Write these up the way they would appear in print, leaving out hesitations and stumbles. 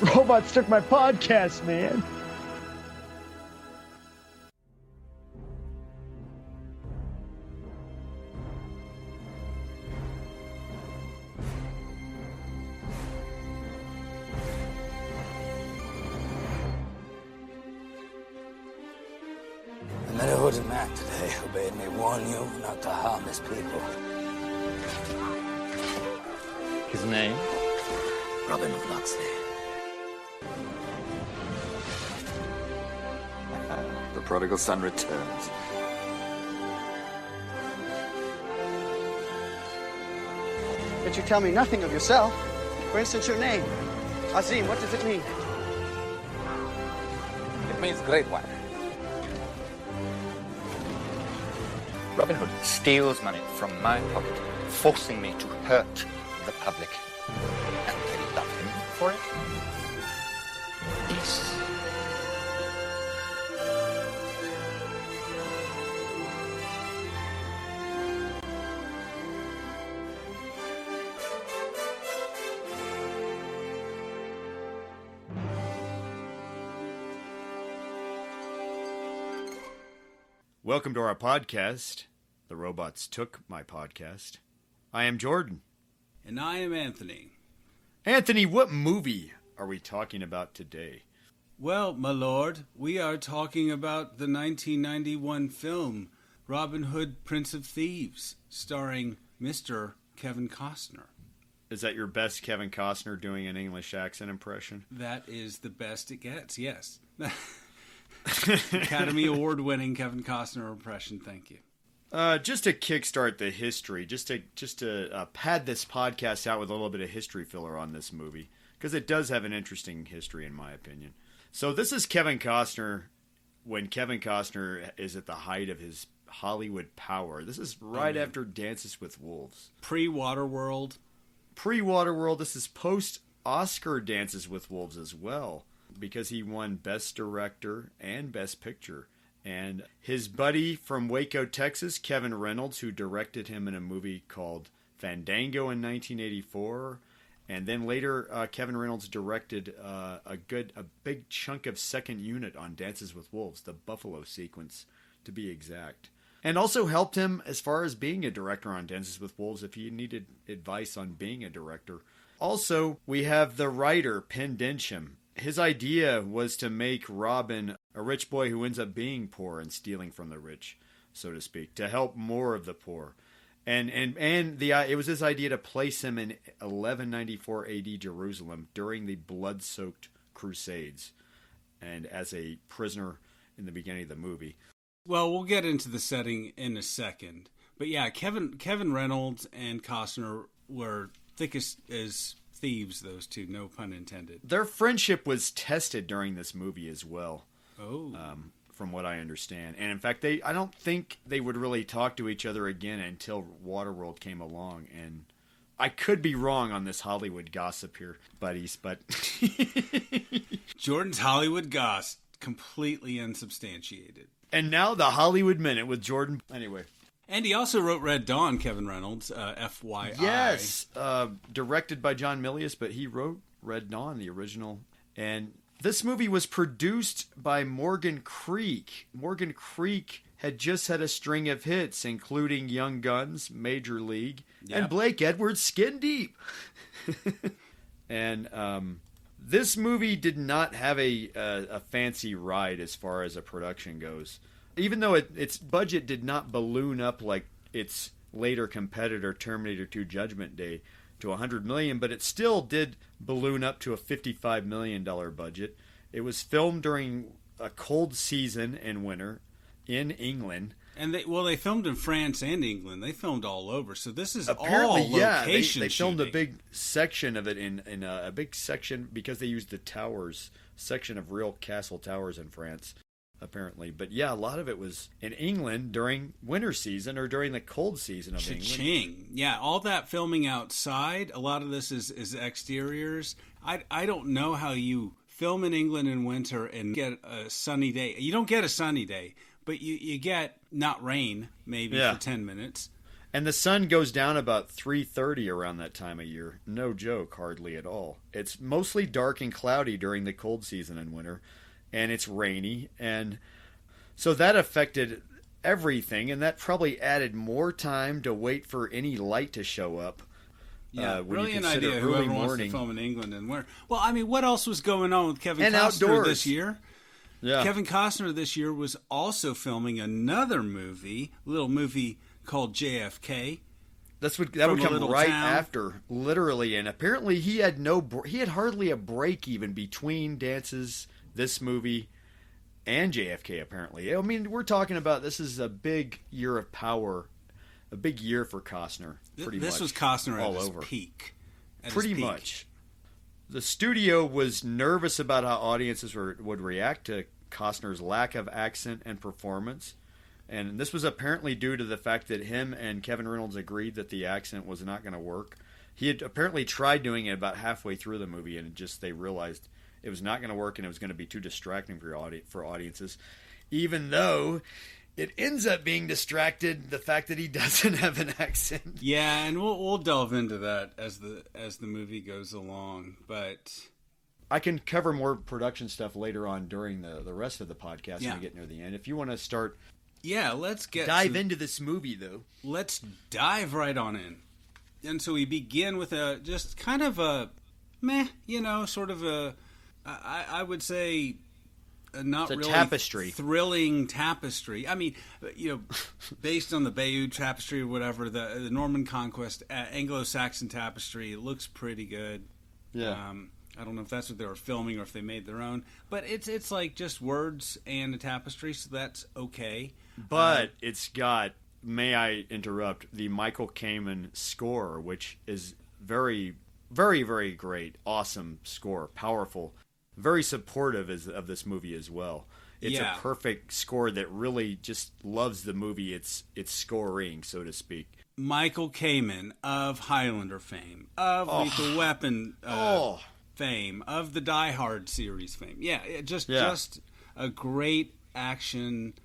Robots took my podcast, man. I met a hooded man today who bade me warn you not to harm his people. His name? Robin of Locksley. The prodigal son returns. But you tell me nothing of yourself. For instance, your name. Azim, what does it mean? It means great one. Robin Hood steals money from my pocket, forcing me to hurt the public. And they love him for it? Yes. Welcome to our podcast. The Robots Took My Podcast. I am Jordan. And I am Anthony. Anthony, what movie are we talking about today? Well, my lord, we are talking about the 1991 film Robin Hood, Prince of Thieves, starring Mr. Kevin Costner. Is that your best Kevin Costner doing an English accent impression? That is the best it gets, yes. Academy Award-winning Kevin Costner impression, thank you. Just to kickstart the history, just to pad this podcast out with a little bit of history filler on this movie, because it does have an interesting history in my opinion. So this is Kevin Costner when Kevin Costner is at the height of his Hollywood power. This is right after Dances with Wolves. Pre-Waterworld. Pre-Waterworld. This is post-Oscar Dances with Wolves as well, because he won Best Director and Best Picture. And his buddy from Waco, Texas, Kevin Reynolds, who directed him in a movie called Fandango in 1984. And then later, Kevin Reynolds directed a big chunk of second unit on Dances with Wolves, the Buffalo sequence, to be exact. And also helped him as far as being a director on Dances with Wolves if he needed advice on being a director. Also, we have the writer, Penn Densham. His idea was to make Robin a rich boy who ends up being poor and stealing from the rich, so to speak, to help more of the poor. And it was his idea to place him in 1194 AD Jerusalem during the blood-soaked Crusades, and as a prisoner in the beginning of the movie. Well, we'll get into the setting in a second. But yeah, Kevin Reynolds and Costner were thick as thieves, those two, no pun intended. Their friendship was tested during this movie as well. Oh. From what I understand. And in fact, I don't think they would really talk to each other again until Waterworld came along. And I could be wrong on this Hollywood gossip here, buddies, but... Jordan's Hollywood gossip, completely unsubstantiated. And now the Hollywood Minute with Jordan. Anyway. And he also wrote Red Dawn, Kevin Reynolds, FYI. Yes, directed by John Milius, but he wrote Red Dawn, the original. And this movie was produced by Morgan Creek. Morgan Creek had just had a string of hits, including Young Guns, Major League, and Blake Edwards' Skin Deep. And this movie did not have a fancy ride as far as a production goes. Even though its budget did not balloon up like its later competitor Terminator 2 Judgment Day to $100 million, but it still did balloon up to a $55 million budget. It was filmed during a cold season in winter in England. And they filmed in France and England. They filmed all over. So this is apparently, all location they filmed shooting. a big section of it in a big section because they used the towers, section of real castle towers in France. Apparently. But yeah, a lot of it was in England during winter season or during the cold season of England. Cha-ching. Yeah, all that filming outside, a lot of this is exteriors. I don't know how you film in England in winter and get a sunny day. You don't get a sunny day, but you get not rain maybe for 10 minutes. And the sun goes down about 3:30 around that time of year. No joke, hardly at all. It's mostly dark and cloudy during the cold season in winter, and it's rainy. And so that affected everything, and that probably added more time to wait for any light to show up. Yeah, when brilliant you consider idea. early Whoever wants morning. to film in England and where. Well, I mean, what else was going on with Kevin And Costner outdoors. this year? Yeah. Kevin Costner this year was also filming another movie, a little movie called JFK. That would From a come little right town. after, literally, and apparently he had hardly a break even between dances, this movie, and JFK. Apparently, I mean, we're talking about this is a big year of power, a big year for Costner. Pretty much, This was Costner all at his over. peak. At his Pretty peak. much. The studio was nervous about how audiences would react to Costner's lack of accent and performance. And this was apparently due to the fact that him and Kevin Reynolds agreed that the accent was not going to work. He had apparently tried doing it about halfway through the movie, and they realized it was not going to work and it was going to be too distracting for audiences. Even though it ends up being distracted, the fact that he doesn't have an accent. Yeah, and we'll delve into that as the movie goes along. But I can cover more production stuff later on during the rest of the podcast when we get near the end. If you want to start... yeah, let's dive into this movie, though. Let's dive right on in. And so we begin with a just kind of a meh, sort of a, I would say, not It's a really tapestry. thrilling tapestry. I mean, based on the Bayeux tapestry or whatever, the Norman Conquest, Anglo-Saxon tapestry, it looks pretty good. Yeah. I don't know if that's what they were filming or if they made their own, but it's like just words and a tapestry, so that's okay. But it's got, may I interrupt, the Michael Kamen score, which is very, very, very great. Awesome score. Powerful. Very supportive of this movie as well. It's a perfect score that really just loves the movie, its scoring, so to speak. Michael Kamen of Highlander fame, of Lethal Weapon fame, of the Die Hard series fame. Yeah, just a great action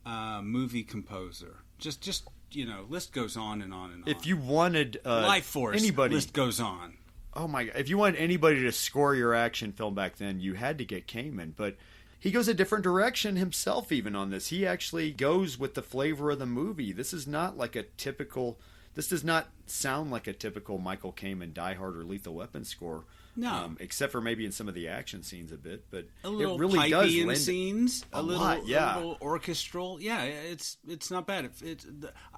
movie composer. Just list goes on and on and on. If you wanted Life Force, anybody, list goes on. Oh my! If you wanted anybody to score your action film back then, you had to get Kamen. But he goes a different direction himself, even on this. He actually goes with the flavor of the movie. This is not like a typical. This does not sound like a typical Michael Kamen Die Hard or Lethal Weapon score. No, except for maybe in some of the action scenes a bit, but a little it really does pipey in lend scenes, a little orchestral. Yeah, it's not bad. It's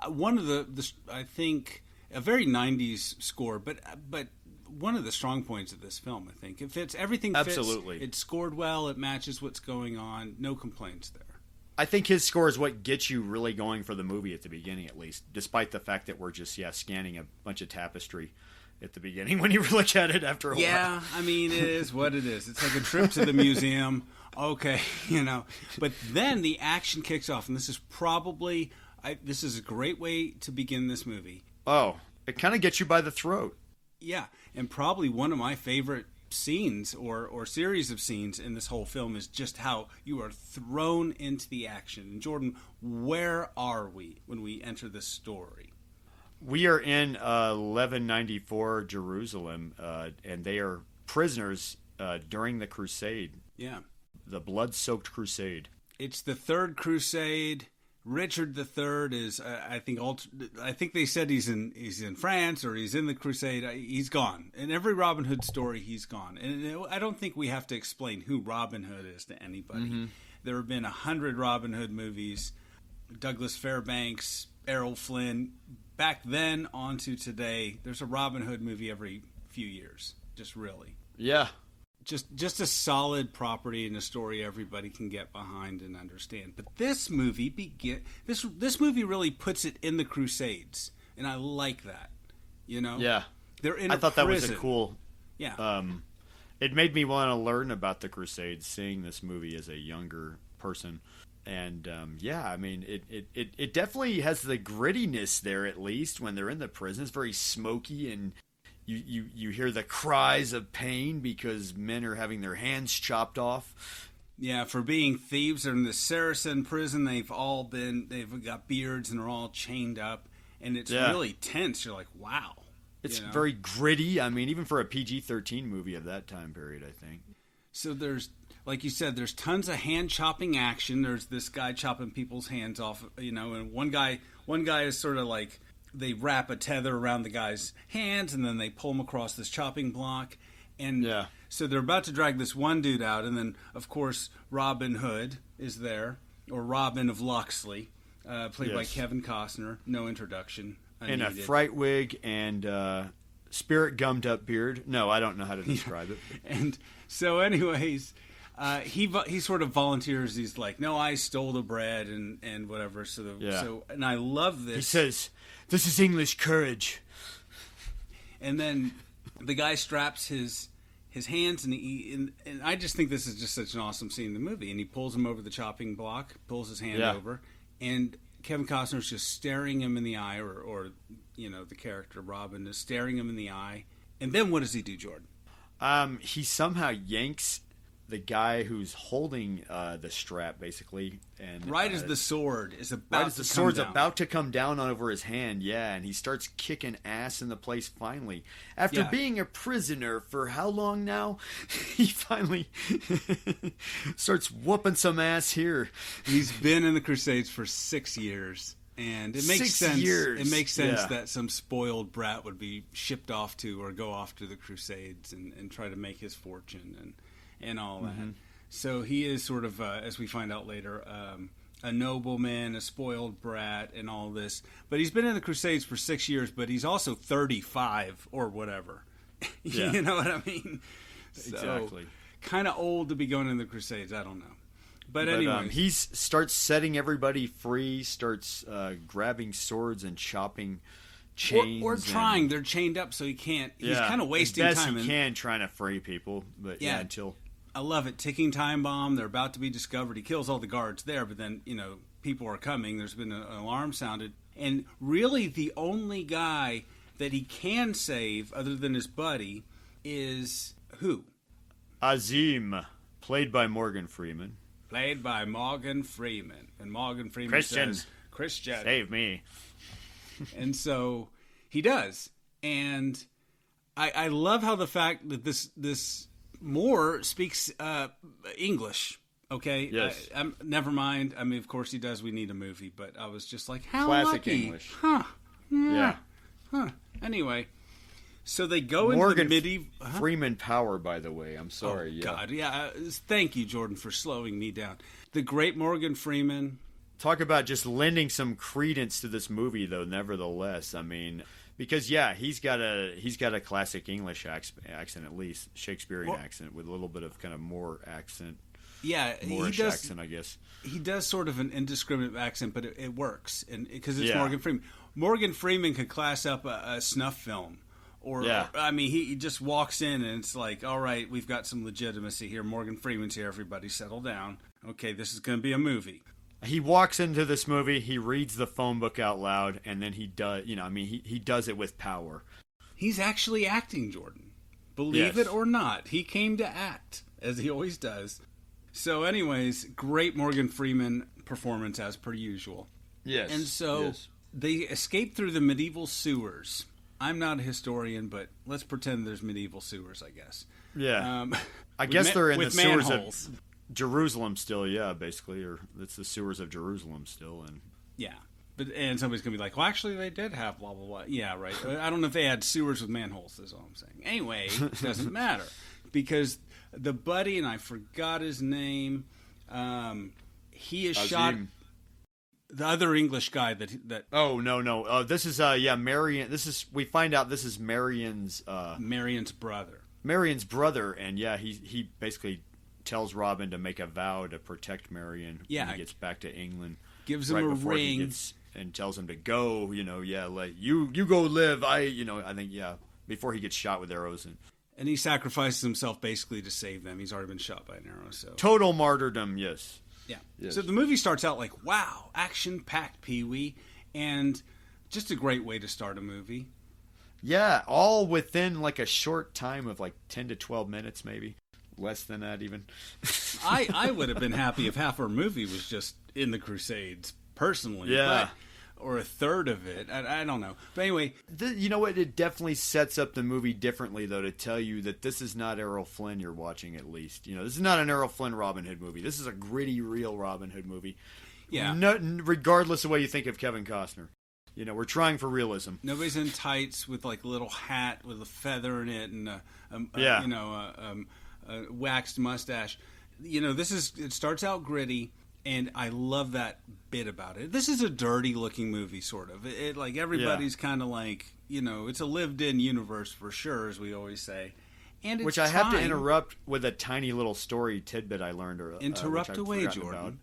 one of the I think a very '90s score, but one of the strong points of this film. I think it fits everything. Absolutely, it's scored well. It matches what's going on. No complaints there. I think his score is what gets you really going for the movie at the beginning, at least, despite the fact that we're just scanning a bunch of tapestry at the beginning when you look at it after a while. Yeah, I mean, it is what it is. It's like a trip to the museum. Okay, But then the action kicks off, and this is probably this is a great way to begin this movie. Oh, it kind of gets you by the throat. Yeah, and probably one of my favorite scenes or series of scenes in this whole film is just how you are thrown into the action. And Jordan, where are we when we enter this story? We are in 1194 Jerusalem, and they are prisoners during the Crusade. Yeah. The blood-soaked Crusade. It's the Third Crusade. Richard III is, I think they said he's in France or he's in the Crusade. He's gone. In every Robin Hood story, he's gone. And I don't think we have to explain who Robin Hood is to anybody. Mm-hmm. There have been 100 Robin Hood movies. Douglas Fairbanks, Errol Flynn. Back then on to today, there's a Robin Hood movie every few years. Just really. Yeah. Just a solid property and a story everybody can get behind and understand. But this movie this movie really puts it in the Crusades, and I like that. Yeah. They're in. I thought prison. That was a cool. Yeah. It made me want to learn about the Crusades, seeing this movie as a younger person, and I mean, it definitely has the grittiness there. At least when they're in the prison, it's very smoky and. You hear the cries of pain because men are having their hands chopped off. Yeah, for being thieves. They're in the Saracen prison. They've got beards and are all chained up. and it's really tense. You're like, wow. It's very gritty. I mean, even for a PG-13 movie of that time period, I think. So there's, like you said, there's tons of hand chopping action. There's this guy chopping people's hands off, and one guy is sort of like, they wrap a tether around the guy's hands and then they pull him across this chopping block. And so they're about to drag this one dude out, and then, of course, Robin Hood is there, or Robin of Locksley, played by Kevin Costner. No introduction. In a fright wig and spirit gummed up beard. No, I don't know how to describe it. And so, anyways, he sort of volunteers. He's like, "No, I stole the bread and whatever." So and I love this. He says, "This is English courage." And then the guy straps his hands, and I just think this is just such an awesome scene in the movie. And he pulls him over the chopping block, pulls his hand over, and Kevin Costner's just staring him in the eye, or the character Robin is staring him in the eye. And then what does he do, Jordan? He somehow yanks the guy who's holding the strap, basically, and as the sword is about to come down over his hand, and he starts kicking ass in the place. Finally, after being a prisoner for how long now, he finally starts whooping some ass here. He's been in the Crusades for 6 years. And it makes sense. It makes sense that some spoiled brat would be shipped off to or go off to the Crusades and try to make his fortune and all that. So he is sort of, as we find out later, a nobleman, a spoiled brat, and all this. But he's been in the Crusades for 6 years, but he's also 35 or whatever. You know what I mean? Exactly. Kind of old to be going in the Crusades. I don't know. But anyway, he starts setting everybody free, starts grabbing swords and chopping chains. Or trying. They're chained up, so he can't. He's kind of wasting time. As best he can, trying to free people. But until... I love it. Ticking time bomb. They're about to be discovered. He kills all the guards there, but then, people are coming. There's been an alarm sounded. And really the only guy that he can save, other than his buddy, is who? Azim, played by Morgan Freeman. Played by Morgan Freeman. And Morgan Freeman says, Christian, save me. And so he does. And I love how the fact that this Moore speaks English. Okay? Yes. Never mind. I mean, of course he does. We need a movie. But I was just like, how classic lucky. English. Huh. Yeah. Huh. Anyway. So they go into the medieval... Freeman Power, by the way. I'm sorry. Oh, God. Thank you, Jordan, for slowing me down. The great Morgan Freeman. Talk about just lending some credence to this movie, though, nevertheless. I mean, because, he's got a classic English accent, at least. Shakespearean accent, with a little bit of kind of Moore accent. Yeah, Moorish accent, I guess. He does sort of an indiscriminate accent, but it works. Because it's Morgan Freeman. Morgan Freeman could class up a snuff film. He just walks in and it's like, all right, we've got some legitimacy here. Morgan Freeman's here. Everybody settle down. Okay, this is going to be a movie. He walks into this movie. He reads the phone book out loud, and then he does. He does it with power. He's actually acting, Jordan. Believe it or not, he came to act, as he always does. So, anyways, great Morgan Freeman performance as per usual. Yes. And so they escape through the medieval sewers. I'm not a historian, but let's pretend there's medieval sewers, I guess. Yeah. I guess they're in the sewers manholes. Of Jerusalem still, basically. Or it's the sewers of Jerusalem still. And somebody's going to be like, well, actually, they did have blah, blah, blah. Yeah, right. I don't know if they had sewers with manholes, is all I'm saying. Anyway, it doesn't matter. Because the buddy, and I forgot his name, he is Azim. shot... The other English guy that Oh, no. This is Marion. We find out this is Marion's brother. Marion's brother, and he basically tells Robin to make a vow to protect Marion when he gets back to England. Gives him a ring and tells him to go, let you go live. I think before he gets shot with arrows and he sacrifices himself basically to save them. He's already been shot by an arrow, so total martyrdom, yes. Yeah. Yes. So the movie starts out like, wow, action-packed, Pee-wee, and just a great way to start a movie. Yeah, all within like a short time of like 10 to 12 minutes, maybe. Less than that, even. I would have been happy if half our movie was just in the Crusades, personally. Yeah. or a third of it. I don't know. But anyway, You know what? It definitely sets up the movie differently, though, to tell you that this is not Errol Flynn you're watching, at least. You know, this is not an Errol Flynn Robin Hood movie. This is a gritty, real Robin Hood movie. yeah. Regardless of what you think of Kevin Costner. You know, we're trying for realism. Nobody's in tights with like a little hat with a feather in it and a waxed mustache. You know, it starts out gritty, and I love that bit about it. This is a dirty looking movie, sort of. It like everybody's kind of like, you know, it's a lived in universe for sure, as we always say. And Which I have to interrupt with a tiny little story tidbit I learned. Interrupt away, Jordan.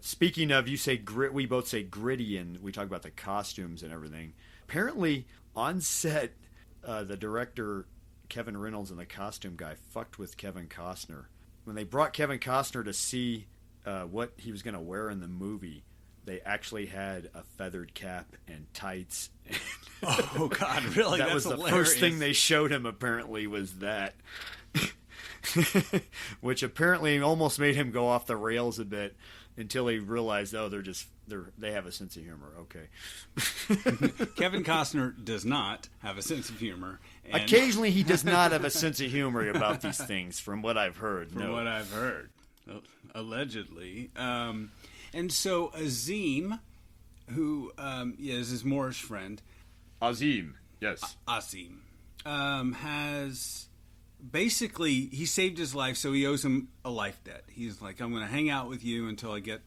Speaking of, you say grit. We both say gritty, and we talk about the costumes and everything. Apparently, on set, the director Kevin Reynolds and the costume guy fucked with Kevin Costner. When they brought Kevin Costner to see what he was going to wear in the movie, they actually had a feathered cap and tights. Oh God, really? That That's was the hilarious. first thing they showed him. Apparently, was that. Which apparently almost made him go off the rails a bit until he realized, oh, they have a sense of humor. Okay. Kevin Costner does not have a sense of humor. And Occasionally, he does not have a sense of humor about these things, from what I've heard. From what I've heard, allegedly. And so Azim, who is his Moorish friend, Azim, yes. Azim, has basically, he saved his life, so he owes him a life debt. He's like, I'm going to hang out with you until I get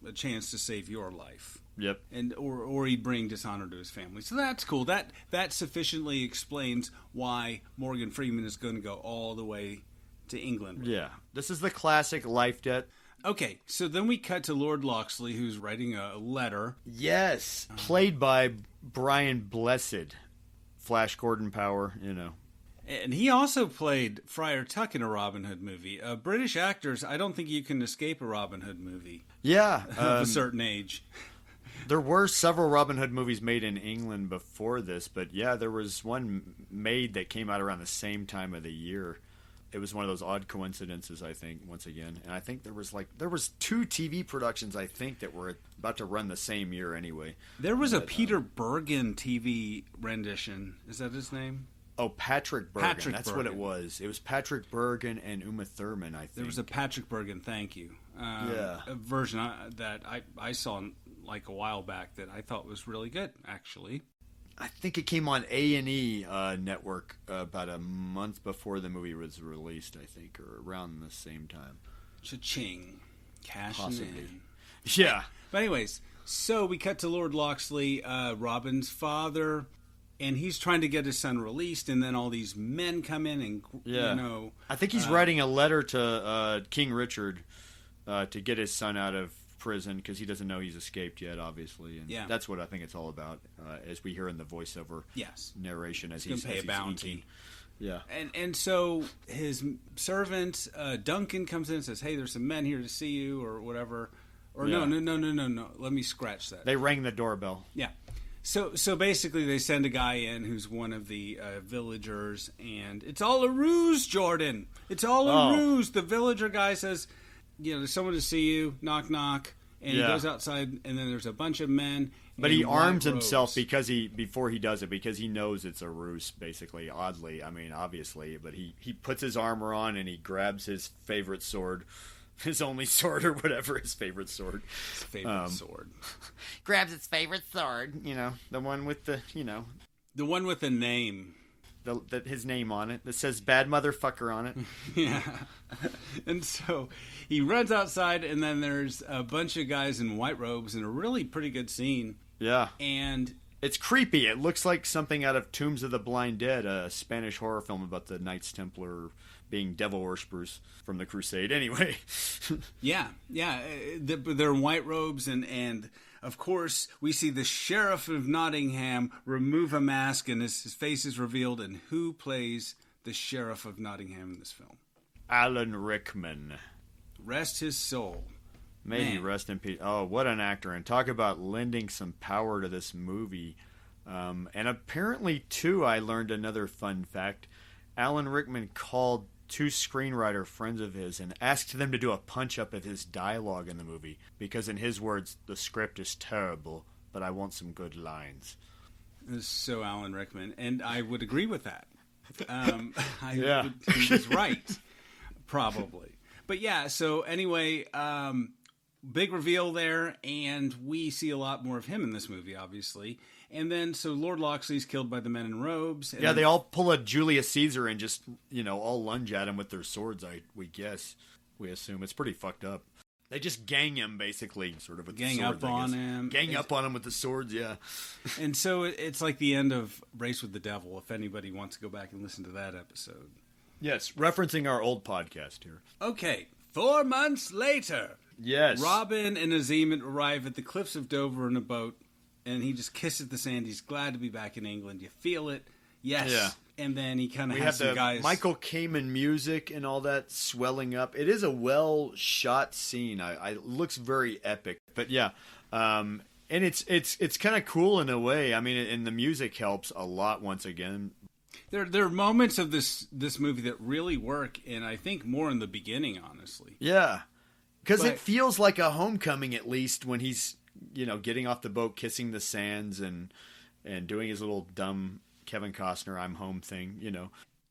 a chance to save your life. Yep. And or he'd bring dishonor to his family. So that's cool. That sufficiently explains why Morgan Freeman is going to go all the way to England. Yeah. This is the classic life debt. Okay, so then we cut to Lord Loxley, who's writing a letter. Yes. Played by Brian Blessed. Flash Gordon Power, you know. And he also played Friar Tuck in a Robin Hood movie. British actors, I don't think you can escape a Robin Hood movie. Yeah. Of a certain age. There were several Robin Hood movies made in England before this, but yeah, there was one made that came out around the same time of the year. It was one of those odd coincidences, I think, once again. And I think there was 2 TV productions, I think, that were about to run the same year anyway. There was a Peter Bergen TV rendition. Is that his name? Oh, Patrick Bergen. That's Bergen. what it was. It was Patrick Bergen and Uma Thurman, I think. There was a Patrick Bergen, thank you. A version that I saw like a while back that I thought was really good, actually. I think it came on A&E network about a month before the movie was released, I think, or around the same time. Cha-ching. Cashing Possibly. in. Yeah. But anyways, so we cut to Lord Loxley, Robin's father, and he's trying to get his son released, and then all these men come in and, I think he's writing a letter to King Richard to get his son out of prison because he doesn't know he's escaped yet, obviously. And that's what I think it's all about, as we hear in the voiceover narration as he's going to pay a bounty. Eating. Yeah. And so his servant, Duncan, comes in and says, hey, there's some men here to see you, or whatever. Or no. Let me scratch that. They rang the doorbell. Yeah. So basically they send a guy in who's one of the villagers, and it's all a ruse, Jordan. It's all a ruse. The villager guy says, there's someone to see you, knock, knock. And he goes outside, and then there's a bunch of men. But he arms himself before he does it, because he knows it's a ruse, basically, oddly. I mean, obviously. But he puts his armor on, and he grabs his favorite sword. His only sword, or whatever, his favorite sword. His favorite sword. Grabs his favorite sword, the one with the, The one with the name. His name on it, that says bad motherfucker on it. Yeah. And so he runs outside, and then there's a bunch of guys in white robes in a really pretty good scene. Yeah. And it's creepy. It looks like something out of Tombs of the Blind Dead, a Spanish horror film about the Knights Templar being devil worshippers from the Crusade. Anyway. Yeah. They're in white robes, and of course, we see the Sheriff of Nottingham remove a mask, and his face is revealed. And who plays the Sheriff of Nottingham in this film? Alan Rickman. Rest his soul. May he rest in peace. Oh, what an actor. And talk about lending some power to this movie. And apparently, too, I learned another fun fact. Alan Rickman called 2 screenwriter friends of his and asked them to do a punch-up of his dialogue in the movie. Because in his words, the script is terrible. but I want some good lines. This is so Alan Rickman, and I would agree with that. Yeah. He was right, probably. But yeah, so anyway, big reveal there, and we see a lot more of him in this movie, obviously. And then, so Lord Loxley's killed by the men in robes. And Yeah, they all pull a Julius Caesar and just, all lunge at him with their swords, we guess. We assume. It's pretty fucked up. They just gang him, basically, sort of with the swords. Up on him. Gang up on him with the swords, yeah. And so it's like the end of Race with the Devil, if anybody wants to go back and listen to that episode. Yes, referencing our old podcast here. Okay, 4 months later. Yes. Robin and Azim arrive at the cliffs of Dover in a boat, and he just kisses the sand. He's glad to be back in England. You feel it. Yes. Yeah. And then he kind of has some guys. Michael Kamen music and all that swelling up. It is a well shot scene. It looks very epic. But yeah, and it's kind of cool in a way. I mean, and the music helps a lot once again. There are moments of this movie that really work, and I think more in the beginning, honestly. Yeah, because it feels like a homecoming at least when he's getting off the boat, kissing the sands, and doing his little dumb Kevin Costner "I'm home" thing,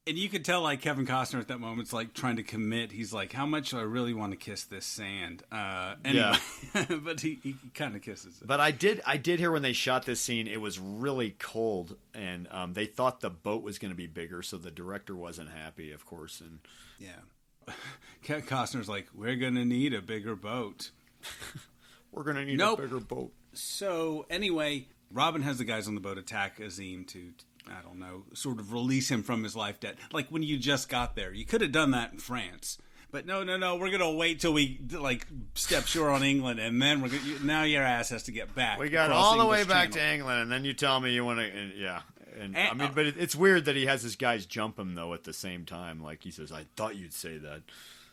And you could tell, like, Kevin Costner at that moment's like trying to commit. He's like, "How much do I really want to kiss this sand?" Anyway, yeah. But he kind of kisses it. But I did hear when they shot this scene, it was really cold, and they thought the boat was going to be bigger, so the director wasn't happy, of course. And yeah, Kevin Costner's like, "We're going to need a bigger boat. We're going to need a bigger boat." So anyway, Robin has the guys on the boat attack Azim to, I don't know, sort of release him from his life debt. Like when you just got there. You could have done that in France. But no, we're going to wait till we, step shore on England, and then now your ass has to get back. We got all the way back to England, and then you tell me you want to, yeah. And I mean, but it's weird that he has his guys jump him, though, at the same time. Like he says, I thought you'd say that.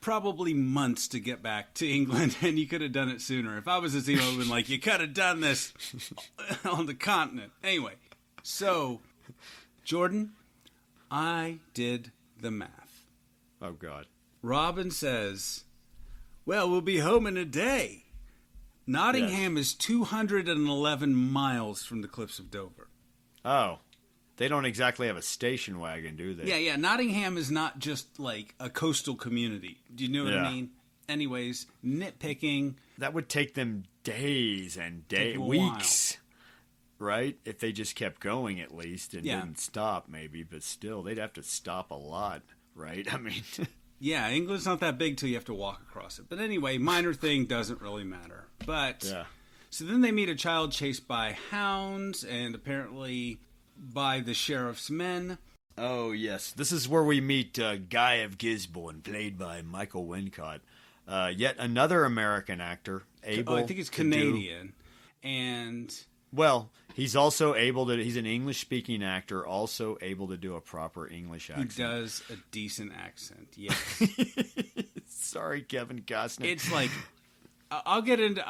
Probably months to get back to England, and you could have done it sooner. If I was Azim, I would have been like, you could have done this on the continent. Anyway, so, Jordan, I did the math. Oh, God. Robin says, well, we'll be home in a day. Nottingham is 211 miles from the cliffs of Dover. Oh. They don't exactly have a station wagon, do they? Yeah. Nottingham is not just like a coastal community. Do you know what I mean? Anyways, nitpicking. That would take them days and weeks, right? If they just kept going at least and didn't stop maybe. But still, they'd have to stop a lot, right? I mean... Yeah, England's not that big till you have to walk across it. But anyway, minor thing doesn't really matter. But so then they meet a child chased by hounds and apparently by the sheriff's men. Oh, yes. This is where we meet Guy of Gisborne, played by Michael Wincott. Yet another American actor, able I think he's Canadian. And... Well, he's also able to... He's an English-speaking actor, also able to do a proper English accent. He does a decent accent, yes. Sorry, Kevin Costner. It's like... I'll get into...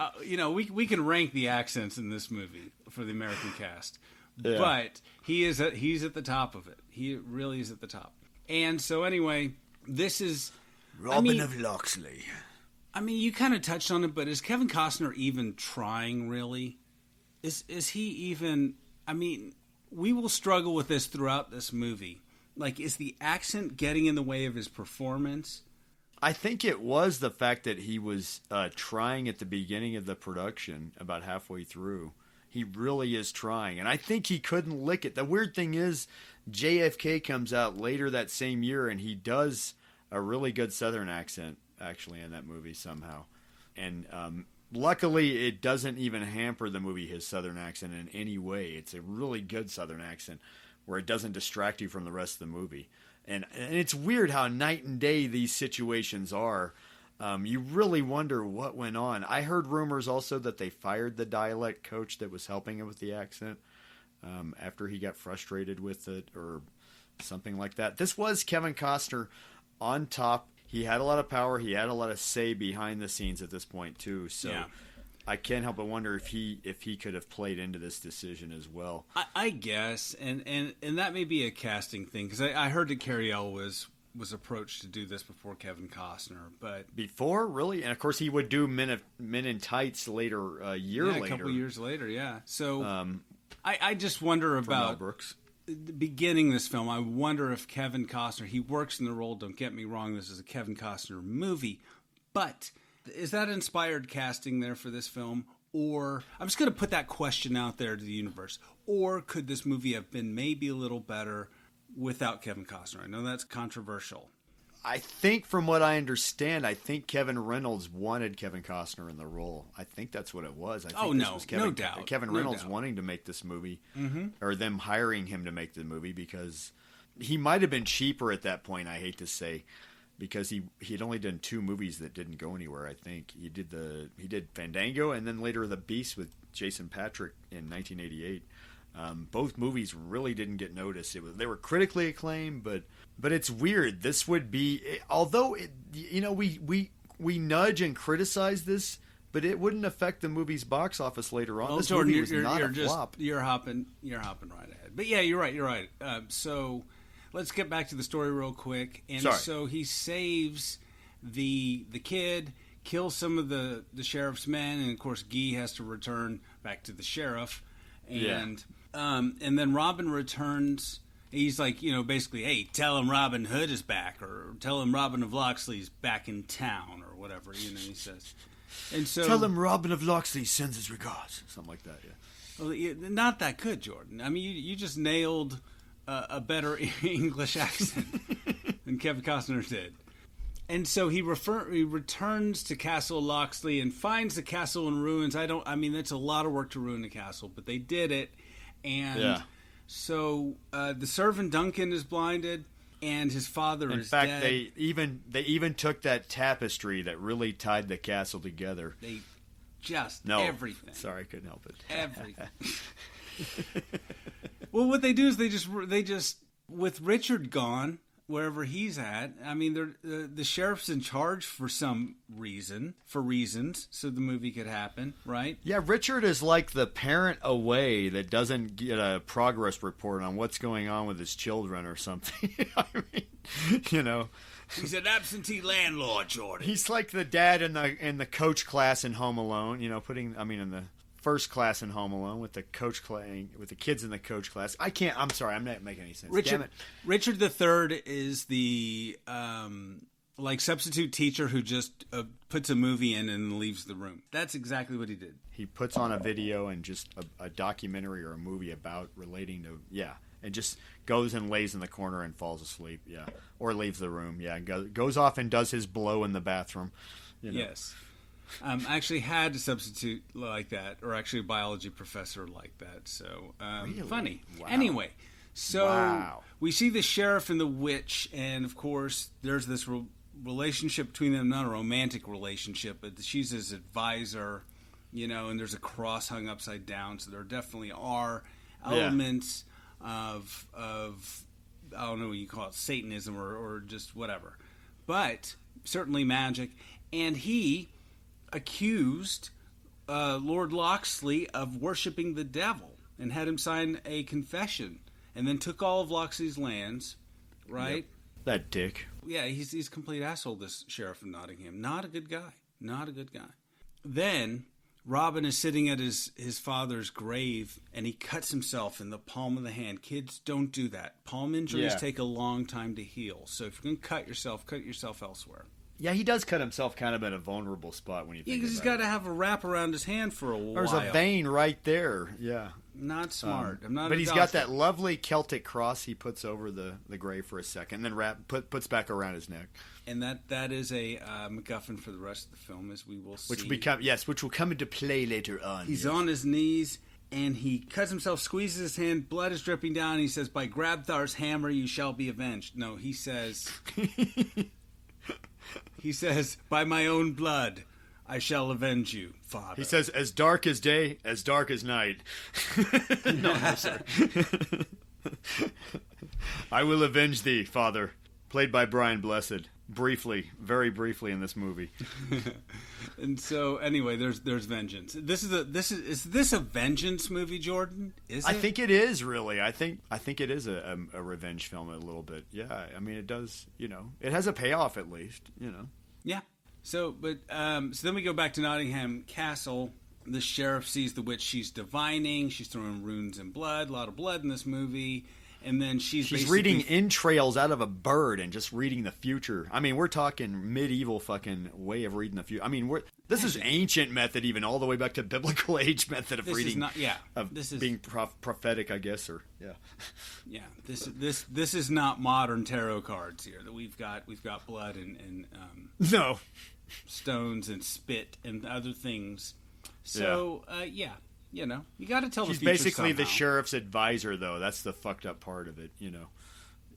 we can rank the accents in this movie for the American cast. Yeah. But he's at the top of it. He really is at the top. And so anyway, this is... Robin of Loxley. I mean, you kind of touched on it, but is Kevin Costner even trying, really? Is he even... I mean, we will struggle with this throughout this movie. Like, is the accent getting in the way of his performance? I think it was the fact that he was trying at the beginning of the production, about halfway through. He really is trying, and I think he couldn't lick it. The weird thing is, JFK comes out later that same year, and he does a really good Southern accent, actually, in that movie somehow. And luckily, it doesn't even hamper the movie, his Southern accent, in any way. It's a really good Southern accent, where it doesn't distract you from the rest of the movie. And it's weird how night and day these situations are. You really wonder what went on. I heard rumors also that they fired the dialect coach that was helping him with the accent after he got frustrated with it or something like that. This was Kevin Costner on top. He had a lot of power. He had a lot of say behind the scenes at this point too. So I can't help but wonder if he could have played into this decision as well. I guess, and that may be a casting thing because I heard that Carrie L was was approached to do this before Kevin Costner, but Before, really? And of course he would do Men in Tights later, a year later. A couple years later, yeah. So I just wonder about Mel Brooks. Beginning this film. I wonder if Kevin Costner, he works in the role, don't get me wrong, this is a Kevin Costner movie, but is that inspired casting there for this film? Or, I'm just going to put that question out there to the universe, or could this movie have been maybe a little better without Kevin Costner? I know that's controversial. I think, from what I understand, I think Kevin Reynolds wanted Kevin Costner in the role. I think that's what it was. I think this was no doubt. Kevin Reynolds wanting to make this movie, or them hiring him to make the movie, because he might have been cheaper at that point, I hate to say, because he had only done 2 movies that didn't go anywhere, I think. He did Fandango, and then later The Beast with Jason Patric in 1988. Both movies really didn't get noticed. They were critically acclaimed, but it's weird. This would be, although we nudge and criticize this, but it wouldn't affect the movie's box office later on. Well, this Jordan, movie was not a flop. You're hopping right ahead. But yeah, you're right. So let's get back to the story real quick. And so he saves the kid, kills some of the sheriff's men, and of course Guy has to return back to the sheriff. And then Robin returns. He's like, basically, hey, tell him Robin Hood is back, or tell him Robin of Locksley's back in town, or whatever, he says. And so, tell him Robin of Locksley sends his regards, something like that. Yeah. Well, not that good, Jordan. I mean, you just nailed a better English accent than Kevin Costner did. And so he returns to Castle Locksley and finds the castle in ruins. That's a lot of work to ruin the castle, but they did it. And so the servant Duncan is blinded, and his father is dead. In fact, they even took that tapestry that really tied the castle together. Everything. Sorry, I couldn't help it. Everything. Well, what they do is they just with Richard gone wherever he's at. I mean, the sheriff's in charge for reasons, so the movie could happen, right? Yeah, Richard is like the parent away that doesn't get a progress report on what's going on with his children or something. I mean, he's an absentee landlord, Jordan. He's like the dad in the coach class in Home Alone. In the first class in Home Alone with the kids in the coach class. I'm sorry, I'm not making any sense. Damn it. Richard III is the substitute teacher who just puts a movie in and leaves the room. That's exactly what he did. He puts on a video and just a documentary or a movie about relating to and just goes and lays in the corner and falls asleep, or leaves the room, goes off and does his blow in the bathroom. Yes. I actually had a substitute like that, or actually a biology professor like that. So really? Funny. Wow. Anyway, so we see the sheriff and the witch, and of course there's this relationship between them, not a romantic relationship, but she's his advisor, and there's a cross hung upside down. So there definitely are elements of I don't know what you call it, Satanism or just whatever, but certainly magic. And he accused Lord Locksley of worshiping the devil and had him sign a confession, and then took all of Locksley's lands, right? Yep. That dick. Yeah, he's a complete asshole, this sheriff of Nottingham. Not a good guy. Then Robin is sitting at his father's grave, and he cuts himself in the palm of the hand. Kids, don't do that. Palm injuries take a long time to heal. So if you're going to cut yourself elsewhere. Yeah, he does cut himself kind of in a vulnerable spot when you think about it. Yeah, because he's got to have a wrap around his hand for a while. There's a vein right there, Not smart. But he's got that lovely Celtic cross he puts over the grave for a second, and then puts back around his neck. And that is a MacGuffin for the rest of the film, as we will see. Which will come into play later on. He's on his knees, and he cuts himself, squeezes his hand, blood is dripping down, and he says, "By Grabthar's hammer you shall be avenged." No, he says... He says, "By my own blood, I shall avenge you, Father." He says, "As dark as day, as dark as night." No, sir. "I will avenge thee, Father. Played by Brian Blessed. Briefly, very briefly in this movie. And so, anyway, there's vengeance. Is this a vengeance movie, Jordan? Is it? I think it is, really. I think it is a revenge film a little bit. Yeah, I mean, it does. It has a payoff at least. Yeah. So then we go back to Nottingham Castle. The sheriff sees the witch. She's divining. She's throwing runes and blood. A lot of blood in this movie. And then she's reading entrails out of a bird and just reading the future. I mean, we're talking medieval fucking way of reading the future. I mean, this is ancient method, even all the way back to biblical age method of reading. This is being prophetic, I guess, or yeah. Yeah, this is not modern tarot cards here. That we've got blood and no stones and spit and other things. So yeah. You got to tell the future. She's basically somehow. The sheriff's advisor, though. That's the fucked up part of it,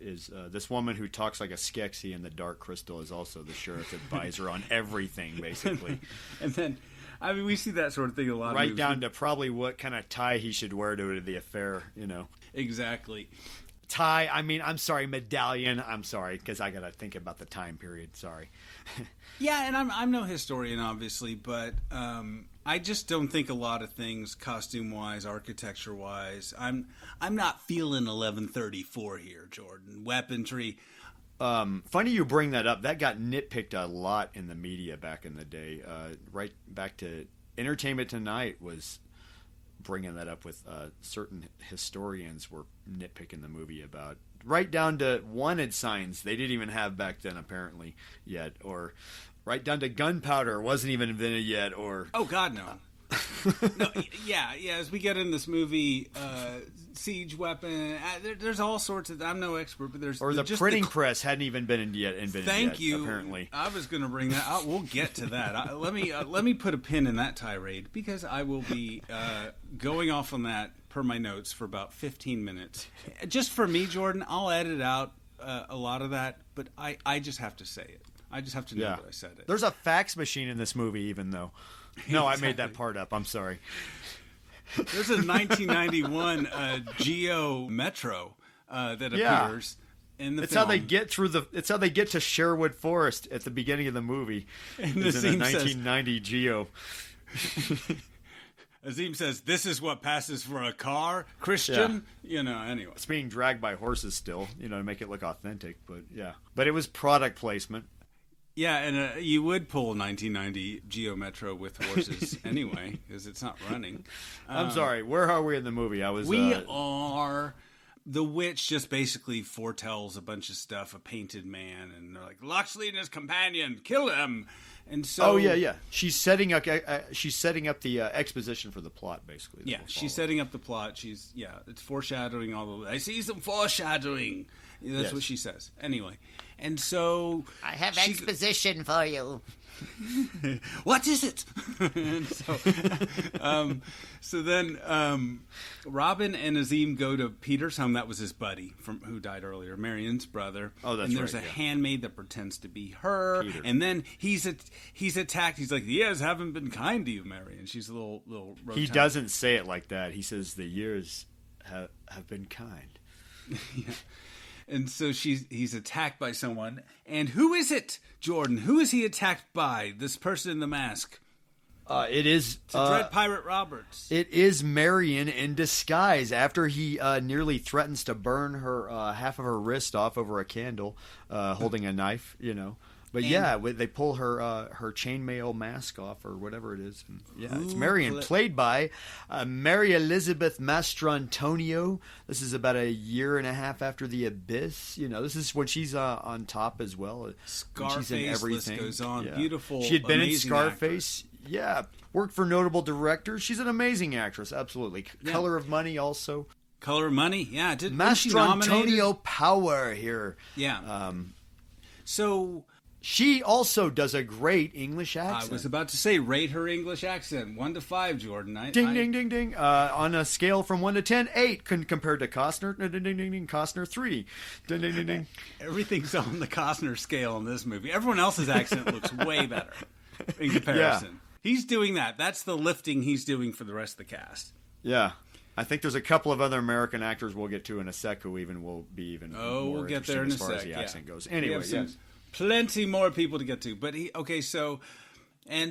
is this woman who talks like a Skeksis in the Dark Crystal is also the sheriff's advisor on everything, basically. And then, I mean, we see that sort of thing a lot. Right down to probably what kind of tie he should wear to the affair, Exactly. Tie, I mean, I'm sorry, medallion, I'm sorry, because I got to think about the time period, sorry. Yeah, and I'm no historian, obviously, but I just don't think a lot of things, costume-wise, architecture-wise. I'm not feeling 1134 here, Jordan. Weaponry. Funny you bring that up. That got nitpicked a lot in the media back in the day. Right back to Entertainment Tonight was bringing that up with certain historians were nitpicking the movie about. Right down to wanted signs they didn't even have back then apparently yet, or right down to gunpowder wasn't even invented yet, or oh god no. No, yeah. As we get in this movie, siege weapon. There's all sorts of. I'm no expert, but there's or the just printing press hadn't even been invented. Thank you. Apparently, I was going to bring that up. We'll get to that. Let me put a pin in that tirade because I will be going off on that per my notes for about 15 minutes. Just for me, Jordan, I'll edit out a lot of that, but I just have to say it. I just have to know that I said it. There's a fax machine in this movie, even though. No, exactly. I made that part up. I'm sorry. There's a 1991 Geo Metro that appears in the film. It's how they get through It's how they get to Sherwood Forest at the beginning of the movie. And it's in a 1990 Geo. Azim says, "This is what passes for a car, Christian." Yeah. Anyway, it's being dragged by horses still, to make it look authentic. But yeah, but it was product placement. Yeah, and you would pull 1990 Geo Metro with horses anyway, because it's not running. I'm sorry, where are we in the movie? We are... The witch just basically foretells a bunch of stuff, a painted man, and they're like, Locksley and his companion, kill him! And so... Oh, yeah. She's setting up the exposition for the plot, basically. Yeah, she's setting up the plot. It's foreshadowing all the... I see some foreshadowing! That's what she says. Anyway, and so... I have exposition for you. What is it? And so then Robin and Azim go to Peter's home. That was his buddy who died earlier, Marion's brother. Oh, that's right. And there's a handmaid that pretends to be her. Peter. And then he's attacked. He's like, the years haven't been kind to you, Marion. She's a little rotund. He doesn't say it like that. He says the years have been kind. Yeah. And so he's attacked by someone. And who is it, Jordan? Who is he attacked by? This person in the mask. It's Dread Pirate Roberts. It is Marion in disguise after he nearly threatens to burn her half of her wrist off over a candle, holding a knife, But they pull her chainmail mask off or whatever it is. And, it's Marion, played by Mary Elizabeth Mastrantonio. This is about a year and a half after The Abyss. This is when she's on top as well. Scarface, she's in everything. List goes on. Yeah. Beautiful. She had been in Actress. Scarface. Yeah, worked for notable directors. She's an amazing actress, absolutely. Yeah. Color of Money also. Color of Money, yeah. Mastrantonio Power here. Yeah. So... She also does a great English accent. I was about to say, rate her English accent. 1 to 5, Jordan. Ding, ding, ding. On a scale from 1 to 10, 8 compared to Costner. Ding, ding, ding, ding. Costner, 3. Ding, ding, ding, ding. Everything's on the Costner scale in this movie. Everyone else's accent looks way better in comparison. Yeah. He's doing that. That's the lifting he's doing for the rest of the cast. Yeah. I think there's a couple of other American actors we'll get to in a sec who even will be even more we'll get there in as a far as sec, the yeah. accent goes. Anyway, yes. Plenty more people to get to. But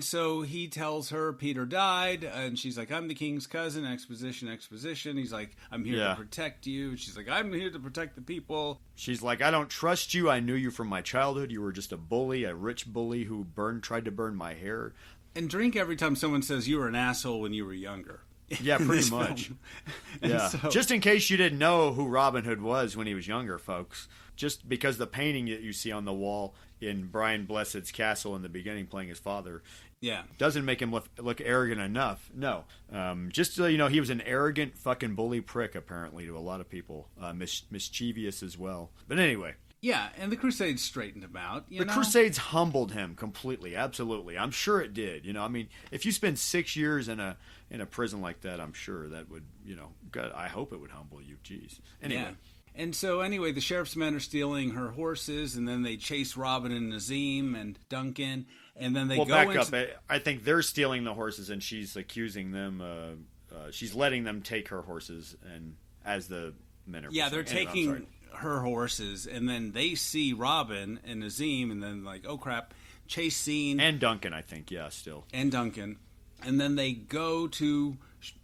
so he tells her Peter died, and she's like, I'm the king's cousin, exposition. He's like, I'm here to protect you. She's like, I'm here to protect the people. She's like, I don't trust you. I knew you from my childhood. You were just a bully, a rich bully who tried to burn my hair. And drink every time someone says you were an asshole when you were younger. Yeah, pretty much. Yeah. So, just in case you didn't know who Robin Hood was when he was younger, folks. Just because the painting that you see on the wall in Brian Blessed's castle in the beginning playing his father doesn't make him look arrogant enough. No. Just so you know, he was an arrogant fucking bully prick, apparently, to a lot of people. Mischievous as well. But anyway. Yeah, and the Crusades straightened him out. The Crusades humbled him completely, absolutely. I'm sure it did. You know, I mean, if you spend 6 years in a prison like that, I'm sure that would, God, I hope it would humble you. Jeez. Anyway. Yeah. And so anyway, the sheriff's men are stealing her horses, and then they chase Robin and Nazim and Duncan, and then they go back into... up. I think they're stealing the horses, and she's accusing them. She's letting them take her horses, and as the men are... Yeah, they're taking her horses, and then they see Robin and Nazim, and then like, oh crap, chase scene. And Duncan, I think, yeah, still. And Duncan. And then they go to...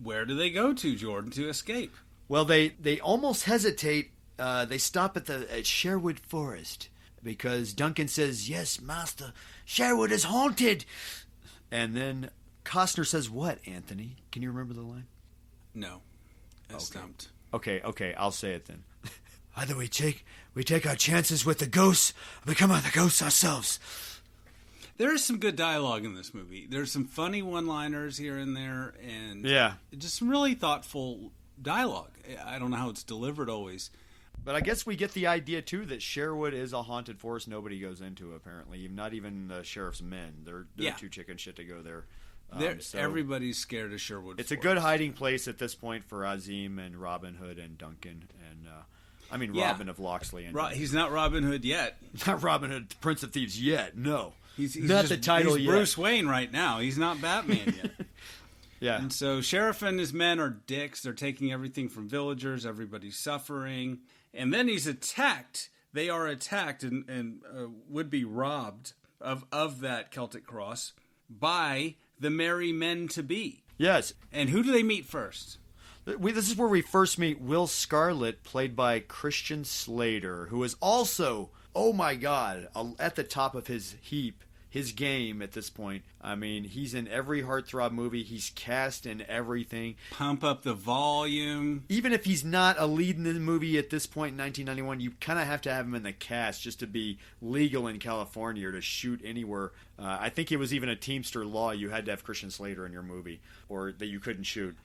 Where do they go to, Jordan, to escape? Well, they almost hesitate. They stop at Sherwood Forest because Duncan says, "Yes, master, Sherwood is haunted." And then Costner says, "What, Anthony? Can you remember the line?" No, I stumped. Okay, I'll say it then. Either we take our chances with the ghosts, or become the ghosts ourselves. There is some good dialogue in this movie. There's some funny one-liners here and there, and just some really thoughtful dialogue. I don't know how it's delivered always. But I guess we get the idea, too, that Sherwood is a haunted forest nobody goes into, apparently. Not even the sheriff's men. They're too chicken shit to go there. So everybody's scared of Sherwood It's Forest. A good hiding place at this point for Azim and Robin Hood and Duncan. And Robin of Locksley. And he's not Robin Hood yet. Not Robin Hood, Prince of Thieves yet, no. He's not just, the title he's yet. Bruce Wayne right now. He's not Batman yet. Yeah. And so Sheriff and his men are dicks. They're taking everything from villagers. Everybody's suffering. And then he's attacked. They are attacked and would be robbed of that Celtic cross by the merry men-to-be. Yes. And who do they meet first? This is where we first meet Will Scarlet, played by Christian Slater, who is also, oh my God, at the top of his game at this point. I mean, he's in every heartthrob movie. He's cast in everything. Pump up the volume. Even if he's not a lead in the movie at this point in 1991, you kind of have to have him in the cast just to be legal in California or to shoot anywhere. I think it was even a Teamster law. You had to have Christian Slater in your movie or that you couldn't shoot.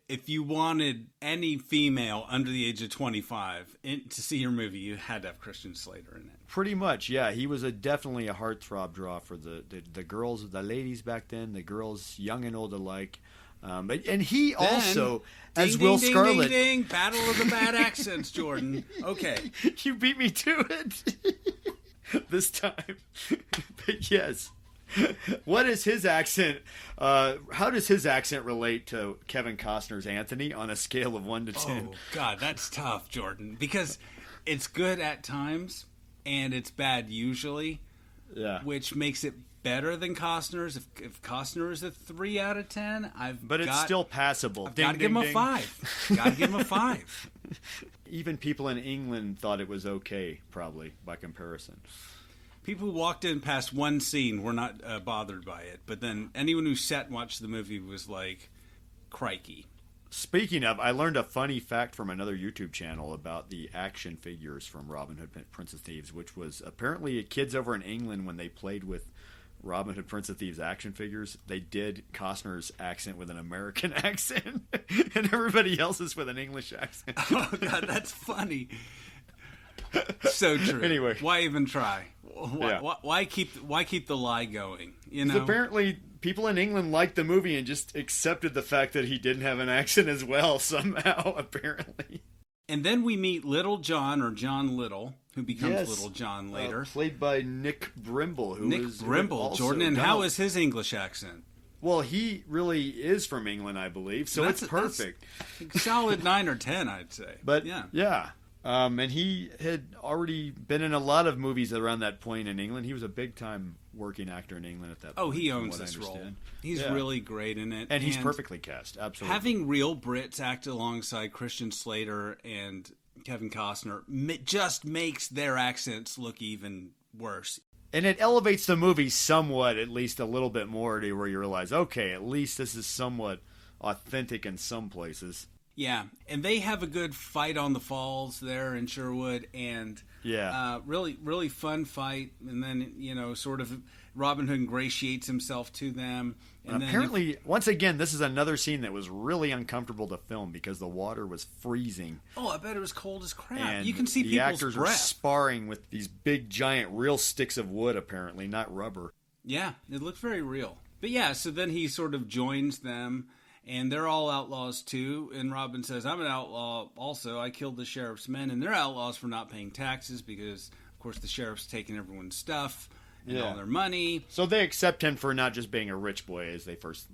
If you wanted any female under the age of 25 to see your movie, you had to have Christian Slater in it. Pretty much, yeah. He was definitely a heartthrob draw for the girls, the ladies back then, the girls, young and old alike. And he then, also, as Will Scarlet... Ding, ding, Battle of the Bad Accents, Jordan. Okay. You beat me to it this time. But yes. What is his accent? How does his accent relate to Kevin Costner's Anthony on a scale of 1 to 10? Oh, God, that's tough, Jordan. Because it's good at times, and it's bad usually. Yeah. Which makes it better than Costner's. If Costner is a 3 out of 10, it's still passable. I've got to give him a 5. Got to give him a 5. Even people in England thought it was okay, probably, by comparison. People who walked in past one scene were not bothered by it, but then anyone who sat and watched the movie was like, crikey. Speaking of, I learned a funny fact from another YouTube channel about the action figures from Robin Hood, Prince of Thieves, which was apparently kids over in England when they played with Robin Hood, Prince of Thieves action figures, they did Costner's accent with an American accent, and everybody else's with an English accent. Oh, God, that's funny. So true. Anyway, why even try? Why keep the lie going? You know, apparently people in England liked the movie and just accepted the fact that he didn't have an accent as well somehow. Apparently. And then we meet Little John, or John Little, who becomes Little John later, played by Nick Brimble. Jordan. And how is his English accent? Well, he really is from England, I believe, so it's perfect. Solid 9 or 10, I'd say. But yeah. And he had already been in a lot of movies around that point in England. He was a big-time working actor in England at that point. Oh, he owns this role. He's really great in it. And he's perfectly cast, absolutely. Having real Brits act alongside Christian Slater and Kevin Costner just makes their accents look even worse. And it elevates the movie somewhat, at least a little bit more, to where you realize, okay, at least this is somewhat authentic in some places. Yeah, and they have a good fight on the falls there in Sherwood, and really, really fun fight. And then, sort of Robin Hood ingratiates himself to them. And apparently, once again, this is another scene that was really uncomfortable to film because the water was freezing. Oh, I bet it was cold as crap. And you can see the people's actors breath. are sparring with these big, giant, real sticks of wood, apparently, not rubber. Yeah, it looked very real. But yeah, so then he sort of joins them. And they're all outlaws, too. And Robin says, I'm an outlaw also. I killed the sheriff's men. And they're outlaws for not paying taxes because, of course, the sheriff's taking everyone's stuff and all their money. So they accept him for not just being a rich boy, as they first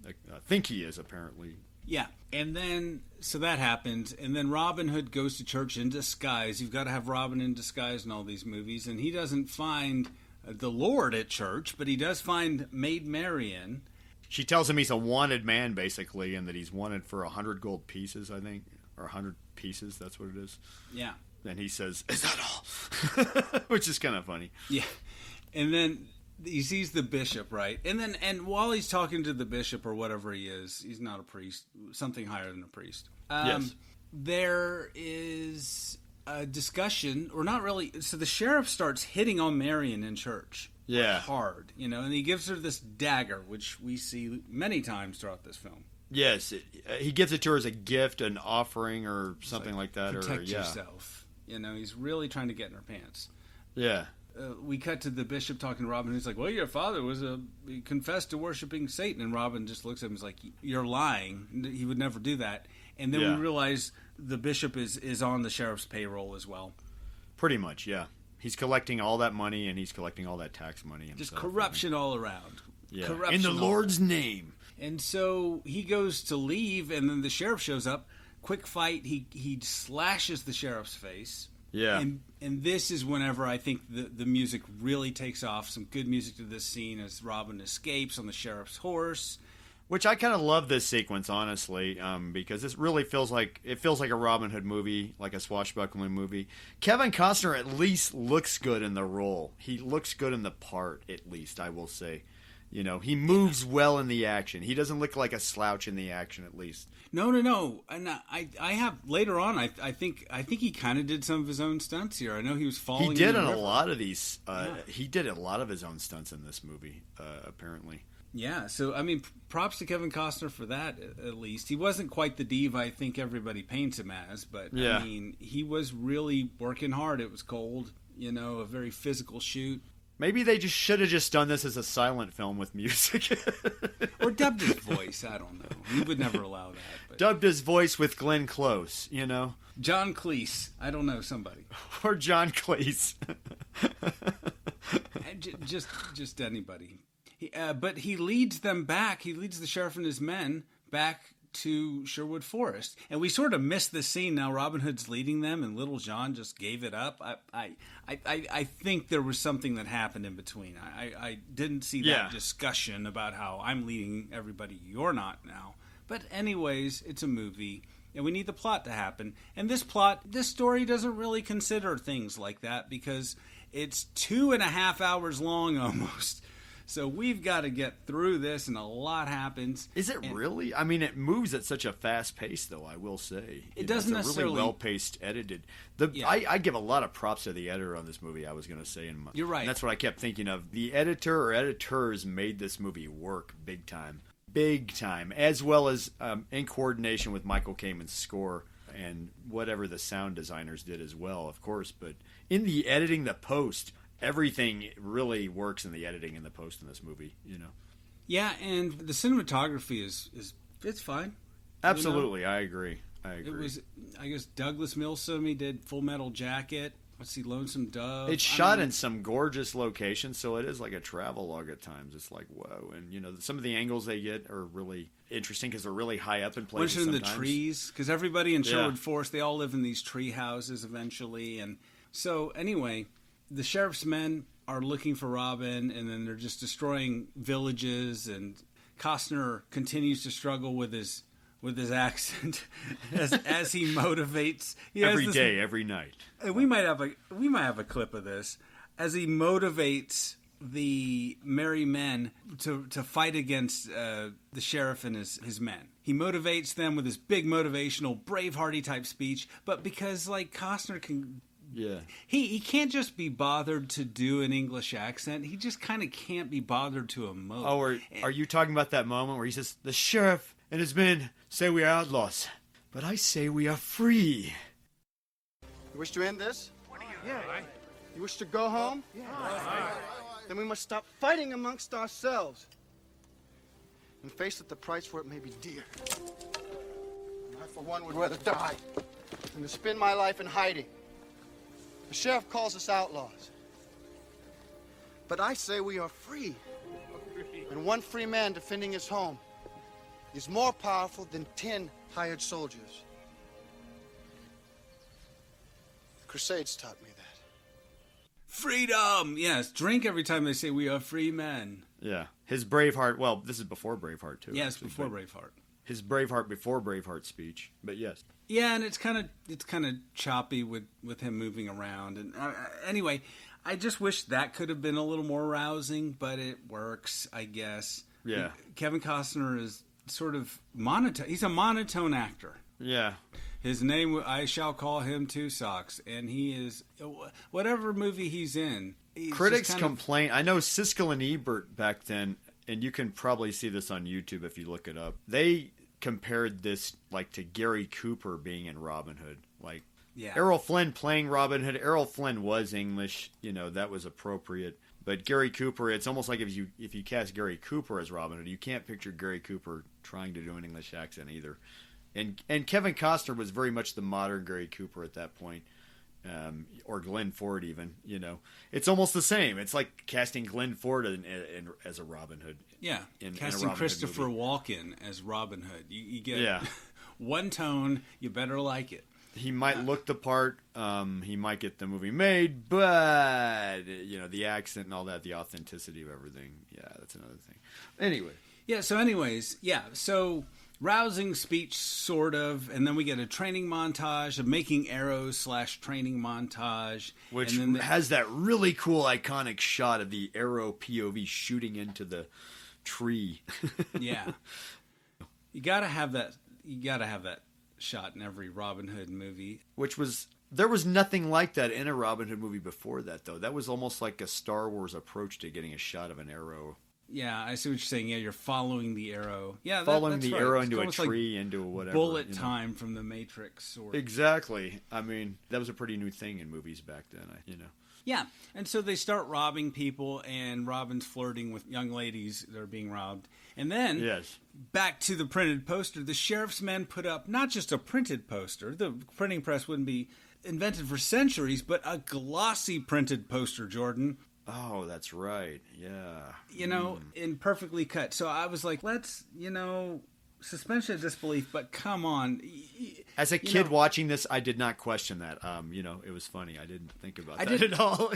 think he is, apparently. Yeah. And then, so that happens. And then Robin Hood goes to church in disguise. You've got to have Robin in disguise in all these movies. And he doesn't find the Lord at church, but he does find Maid Marian. She tells him he's a wanted man, basically, and that he's wanted for 100 gold pieces, I think. Or 100 pieces, that's what it is. Yeah. And he says, is that all? Which is kind of funny. Yeah. And then he sees the bishop, right? And while he's talking to the bishop or whatever he is, he's not a priest, something higher than a priest. Yes. There is a discussion, or not really. So the sheriff starts hitting on Marion in church. Yeah. Hard, and he gives her this dagger, which we see many times throughout this film. Yes. He gives it to her as a gift, an offering, or something like that. Protect yourself. He's really trying to get in her pants. Yeah. We cut to the bishop talking to Robin, who's like, well, your father he confessed to worshiping Satan. And Robin just looks at him and is like, you're lying. He would never do that. And then we realize the bishop is on the sheriff's payroll as well. Pretty much, yeah. He's collecting all that money, and he's collecting all that tax money himself. Just corruption all around. Yeah. Corruption in the Lord's name. And so he goes to leave, and then the sheriff shows up. Quick fight. He slashes the sheriff's face. Yeah. And this is whenever I think the music really takes off. Some good music to this scene as Robin escapes on the sheriff's horse. Which I kind of love this sequence, honestly, because this really feels like a Robin Hood movie, like a swashbuckling movie. Kevin Costner at least looks good in the role. He looks good in the part, at least, I will say. He moves well in the action. He doesn't look like a slouch in the action, at least. No. And I have later on. I think he kind of did some of his own stunts here. I know he was falling. He did in a lot of these. He did a lot of his own stunts in this movie, apparently. Yeah, so, props to Kevin Costner for that, at least. He wasn't quite the diva I think everybody paints him as, but, he was really working hard. It was cold, a very physical shoot. Maybe they should have just done this as a silent film with music. Or dubbed his voice, I don't know. He would never allow that. But. Dubbed his voice with Glenn Close, John Cleese, I don't know, somebody. Or John Cleese. just anybody. But he leads them back. He leads the sheriff and his men back to Sherwood Forest, and we sort of missed this scene. Now Robin Hood's leading them, and Little John just gave it up. I think there was something that happened in between. I didn't see that discussion about how I'm leading everybody, you're not now. But anyways, it's a movie, and we need the plot to happen. And this story doesn't really consider things like that because it's 2.5 hours long almost. So we've got to get through this, and a lot happens. Is it really? It moves at such a fast pace, though, I will say. It doesn't necessarily... It's really well-paced, edited. I give a lot of props to the editor on this movie, I was going to say. You're right. And that's what I kept thinking of. The editor or editors made this movie work big time. Big time. As well as in coordination with Michael Kamen's score and whatever the sound designers did as well, of course. But in the editing, the post... Everything really works in the editing and the post in this movie, Yeah, and the cinematography is it's fine. Absolutely, I agree. It was, I guess, Douglas Milsome. He did Full Metal Jacket. let's see, Lonesome Dove. It's shot in some gorgeous locations, so it is like a travel log at times. It's like, whoa. And, you know, some of the angles they get are really interesting because they're really high up in places. Once in the trees, because everybody in Sherwood Forest, they all live in these tree houses eventually. And so, anyway, the sheriff's men are looking for Robin, and then they're just destroying villages, and Costner continues to struggle with his accent as he motivates every day, every night. We might have a clip of this as he motivates the merry men to fight against the sheriff and his men. He motivates them with his big motivational Bravehearty type speech, but because like Costner can. Yeah. He can't just be bothered to do an English accent. He just kind of can't be bothered to emote. Oh, are you talking about that moment where he says, "The sheriff and his men say we are outlaws, but I say we are free"? You wish to end this? Yeah. You wish to go home? Yeah. Then we must stop fighting amongst ourselves and face that the price for it may be dear. I, for one, would rather die than to spend my life in hiding. The sheriff calls us outlaws. But I say we are free. And one free man defending his home is more powerful than 10 hired soldiers. The Crusades taught me that. Freedom! Yes, drink every time they say we are free men. Yeah. His Braveheart, well, this is before Braveheart, too. Yes, before Braveheart. His Braveheart before Braveheart speech, but yes. Yeah, and it's kind of choppy with him moving around. And anyway, I just wish that could have been a little more rousing, but it works, I guess. Yeah. Kevin Costner is sort of monotone. He's a monotone actor. Yeah. His name, I shall call him Two Socks, and he is whatever movie he's in. Critics complain. I know Siskel and Ebert back then, and you can probably see this on YouTube if you look it up. They compared this like to Gary Cooper being in Robin Hood. Like Errol Flynn playing Robin Hood. Errol Flynn was English, you know, that was appropriate. But Gary Cooper, it's almost like if you cast Gary Cooper as Robin Hood, you can't picture Gary Cooper trying to do an English accent either. And Kevin Costner was very much the modern Gary Cooper at that point. Or Glenn Ford even, you know. It's almost the same. It's like casting Glenn Ford as a Robin Hood. Yeah, casting Christopher Walken as Robin Hood. You get one tone, you better like it. He might look the part, he might get the movie made, but, you know, the accent and all that, the authenticity of everything, yeah, that's another thing. Anyway. Yeah, so rousing speech, sort of, and then we get a training montage, a making arrows / training montage. Which and then has that really cool, iconic shot of the arrow POV shooting into the tree. Yeah. You gotta have that shot in every Robin Hood movie. There was nothing like that in a Robin Hood movie before that, though. That was almost like a Star Wars approach to getting a shot of an arrow. Yeah, I see what you're saying. Yeah, you're following the arrow. Yeah, following that's the right. arrow It's into a almost tree, like into whatever. Bullet time from the Matrix. Exactly. I mean, that was a pretty new thing in movies back then, you know. Yeah, and so they start robbing people, and Robin's flirting with young ladies that are being robbed. And then, back to the printed poster, the sheriff's men put up not just a printed poster. The printing press wouldn't be invented for centuries, but a glossy printed poster, Jordan. Oh, that's right. Yeah. You know, and perfectly cut. So I was like, let's, suspension of disbelief, but come on. As a kid watching this, I did not question that. It was funny. I didn't think about that at all.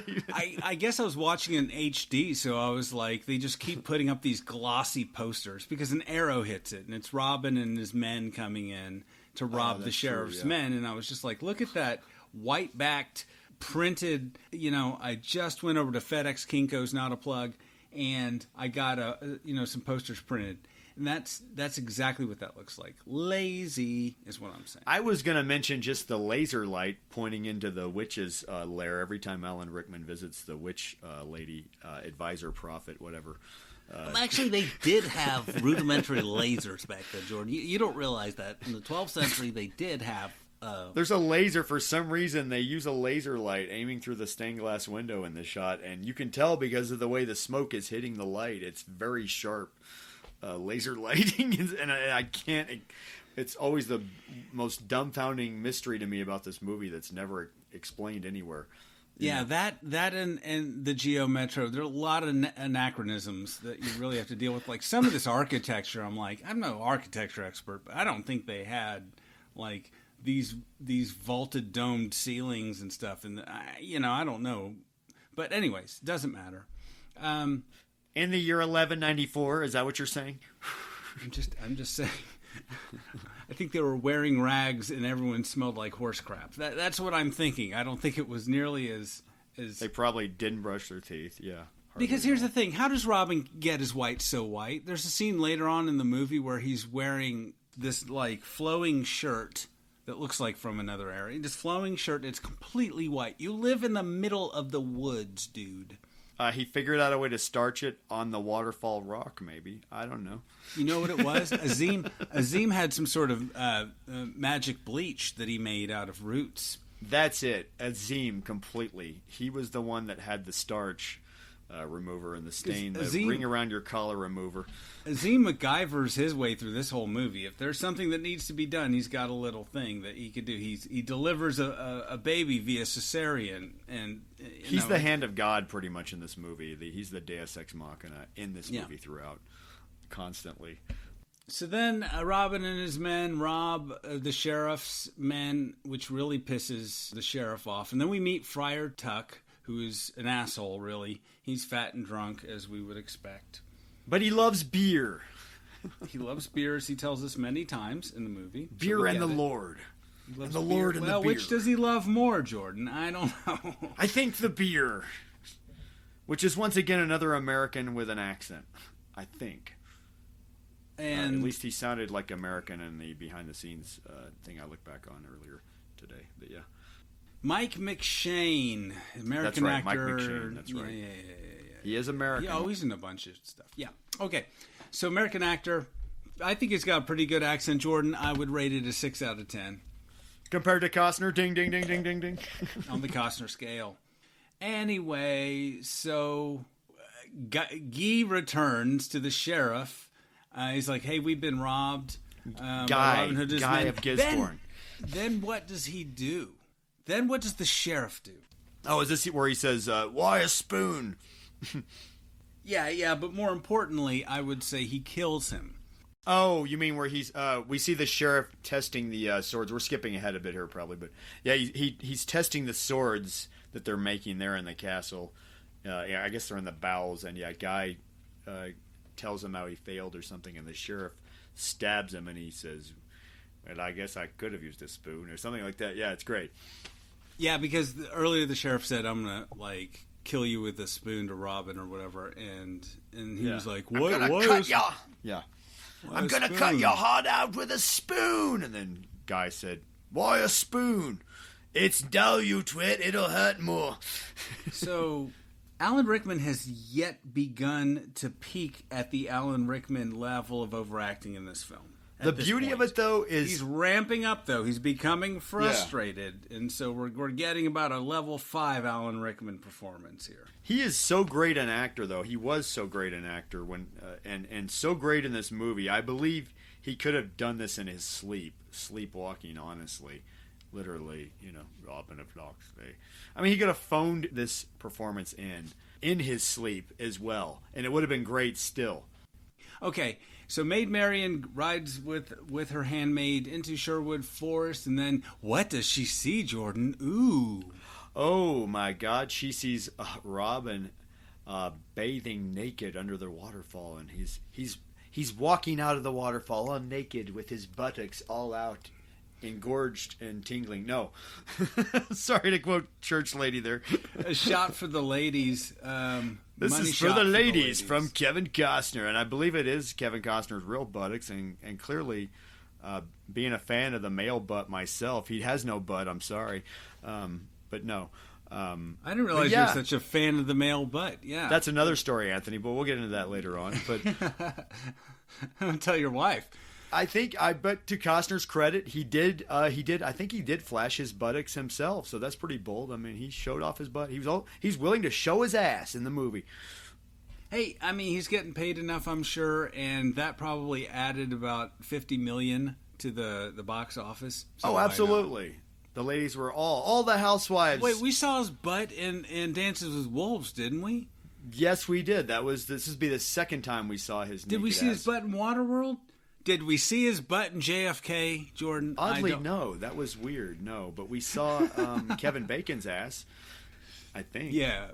I guess I was watching in HD, so I was like, they just keep putting up these glossy posters because an arrow hits it, and it's Robin and his men coming in to rob the sheriff's men, and I was just like, look at that white-backed printed, I just went over to FedEx Kinko's, not a plug, and I got some posters printed. And that's exactly what that looks like. Lazy is what I'm saying. I was going to mention just the laser light pointing into the witch's lair every time Alan Rickman visits the witch lady, advisor, prophet, whatever. Actually, they did have rudimentary lasers back then, Jordan. You don't realize that. In the 12th century, they did have... There's a laser. For some reason, they use a laser light aiming through the stained glass window in the shot, and you can tell because of the way the smoke is hitting the light. It's very sharp laser lighting, and I can't It's always the most dumbfounding mystery to me about this movie that's never explained anywhere. Yeah, that and the Geo Metro, there are a lot of anachronisms that you really have to deal with. Like some of this architecture, I'm like, I'm no architecture expert, but I don't think they had like these vaulted domed ceilings and stuff. And I don't know, but anyways, doesn't matter. In the year 1194, is that what you're saying? I'm just saying. I think they were wearing rags and everyone smelled like horse crap. That's what I'm thinking. I don't think it was nearly as... They probably didn't brush their teeth, yeah. Because here's the thing. How does Robin get his white so white? There's a scene later on in the movie where he's wearing this, like, flowing shirt that looks like from another area. This flowing shirt, it's completely white. You live in the middle of the woods, dude. He figured out a way to starch it on the waterfall rock, maybe. I don't know. You know what it was? Azim had some sort of magic bleach that he made out of roots. That's it. Azim, completely. He was the one that had the starch remover and the stain, the ring around your collar remover. Azim MacGyver's his way through this whole movie. If there's something that needs to be done, he's got a little thing that he could do. He delivers a baby via cesarean, and he's the hand of God pretty much in this movie. He's the Deus Ex Machina in this movie throughout, constantly. So then Robin and his men rob the sheriff's men, which really pisses the sheriff off. And then we meet Friar Tuck, who is an asshole, really. He's fat and drunk, as we would expect. But he loves beer. He loves beer, as he tells us many times in the movie. Beer and the Lord. And the Lord and the beer. Well, which does he love more, Jordan? I don't know. I think the beer. Which is once again another American with an accent. I think. And at least he sounded like American in the behind-the-scenes thing I looked back on earlier today. But yeah. Mike McShane, American That's right, actor. Mike McShane, that's right. Yeah. He is American. Yeah, he's in a bunch of stuff. Yeah. Okay. So American actor, I think he's got a pretty good accent, Jordan. I would rate it a 6 out of 10. Compared to Costner, ding, ding, ding, ding, ding, ding. On the Costner scale. Anyway, so Guy returns to the sheriff. He's like, hey, we've been robbed. Guy of Gisborne. Then what does he do? Then what does the sheriff do? Oh, is this where he says, why a spoon? Yeah, but more importantly, I would say he kills him. Oh, you mean where he's, we see the sheriff testing the swords. We're skipping ahead a bit here probably, but yeah, he's testing the swords that they're making there in the castle. Yeah, I guess they're in the bowels, and yeah, Guy tells him how he failed or something, and the sheriff stabs him, and he says, well, I guess I could have used a spoon or something like that. Yeah, it's great. Yeah, because earlier the sheriff said, I'm going to, like, kill you with a spoon to Robin or whatever, and he was like, what? I'm going to cut your heart out with a spoon. And then Guy said, why a spoon? It's dull, you twit. It'll hurt more. So Alan Rickman has yet begun to peak at the Alan Rickman level of overacting in this film. The beauty of it, though, is... He's ramping up, though. He's becoming frustrated. Yeah. And so we're getting about a level 5 Alan Rickman performance here. He is so great an actor, though. He was so great an actor when and so great in this movie. I believe he could have done this in his sleepwalking, honestly. Literally, Robin of Locksley. I mean, he could have phoned this performance in his sleep as well, and it would have been great still. Okay, so Maid Marian rides with her handmaid into Sherwood Forest, and then what does she see, Jordan? Ooh. Oh, my God. She sees Robin bathing naked under the waterfall, and he's walking out of the waterfall all naked with his buttocks all out, engorged and tingling. No. Sorry to quote Church Lady there. A shot for the ladies. This is for the ladies from Kevin Costner, and I believe it is Kevin Costner's real buttocks, and clearly, being a fan of the male butt myself, he has no butt, I'm sorry, but no. I didn't realize you were such a fan of the male butt, yeah. That's another story, Anthony, but we'll get into that later on. But I'll tell your wife. But to Costner's credit, he did flash his buttocks himself, so that's pretty bold. I mean, he showed off his butt. He's willing to show his ass in the movie. Hey, I mean, he's getting paid enough, I'm sure, and that probably added about $50 million to the box office. So oh, absolutely. The ladies were all the housewives. Wait, we saw his butt in Dances with Wolves, didn't we? Yes, we did. This would be the second time we saw his. Did we see his butt in Waterworld? Did we see his butt in JFK, Jordan? Oddly, no. That was weird. No, but we saw Kevin Bacon's ass. I think. Yeah.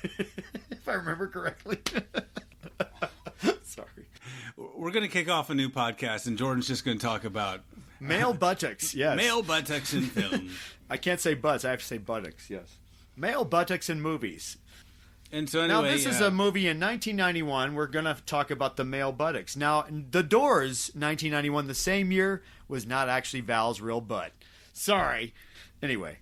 If I remember correctly. Sorry. We're going to kick off a new podcast, and Jordan's just going to talk about male buttocks. Yes. Male buttocks in film. I can't say butts. I have to say buttocks. Yes. Male buttocks in movies. And so anyway, now, this is a movie in 1991. We're going to talk about the male buttocks. Now, The Doors, 1991, the same year, was not actually Val's real butt. Sorry. Anyway.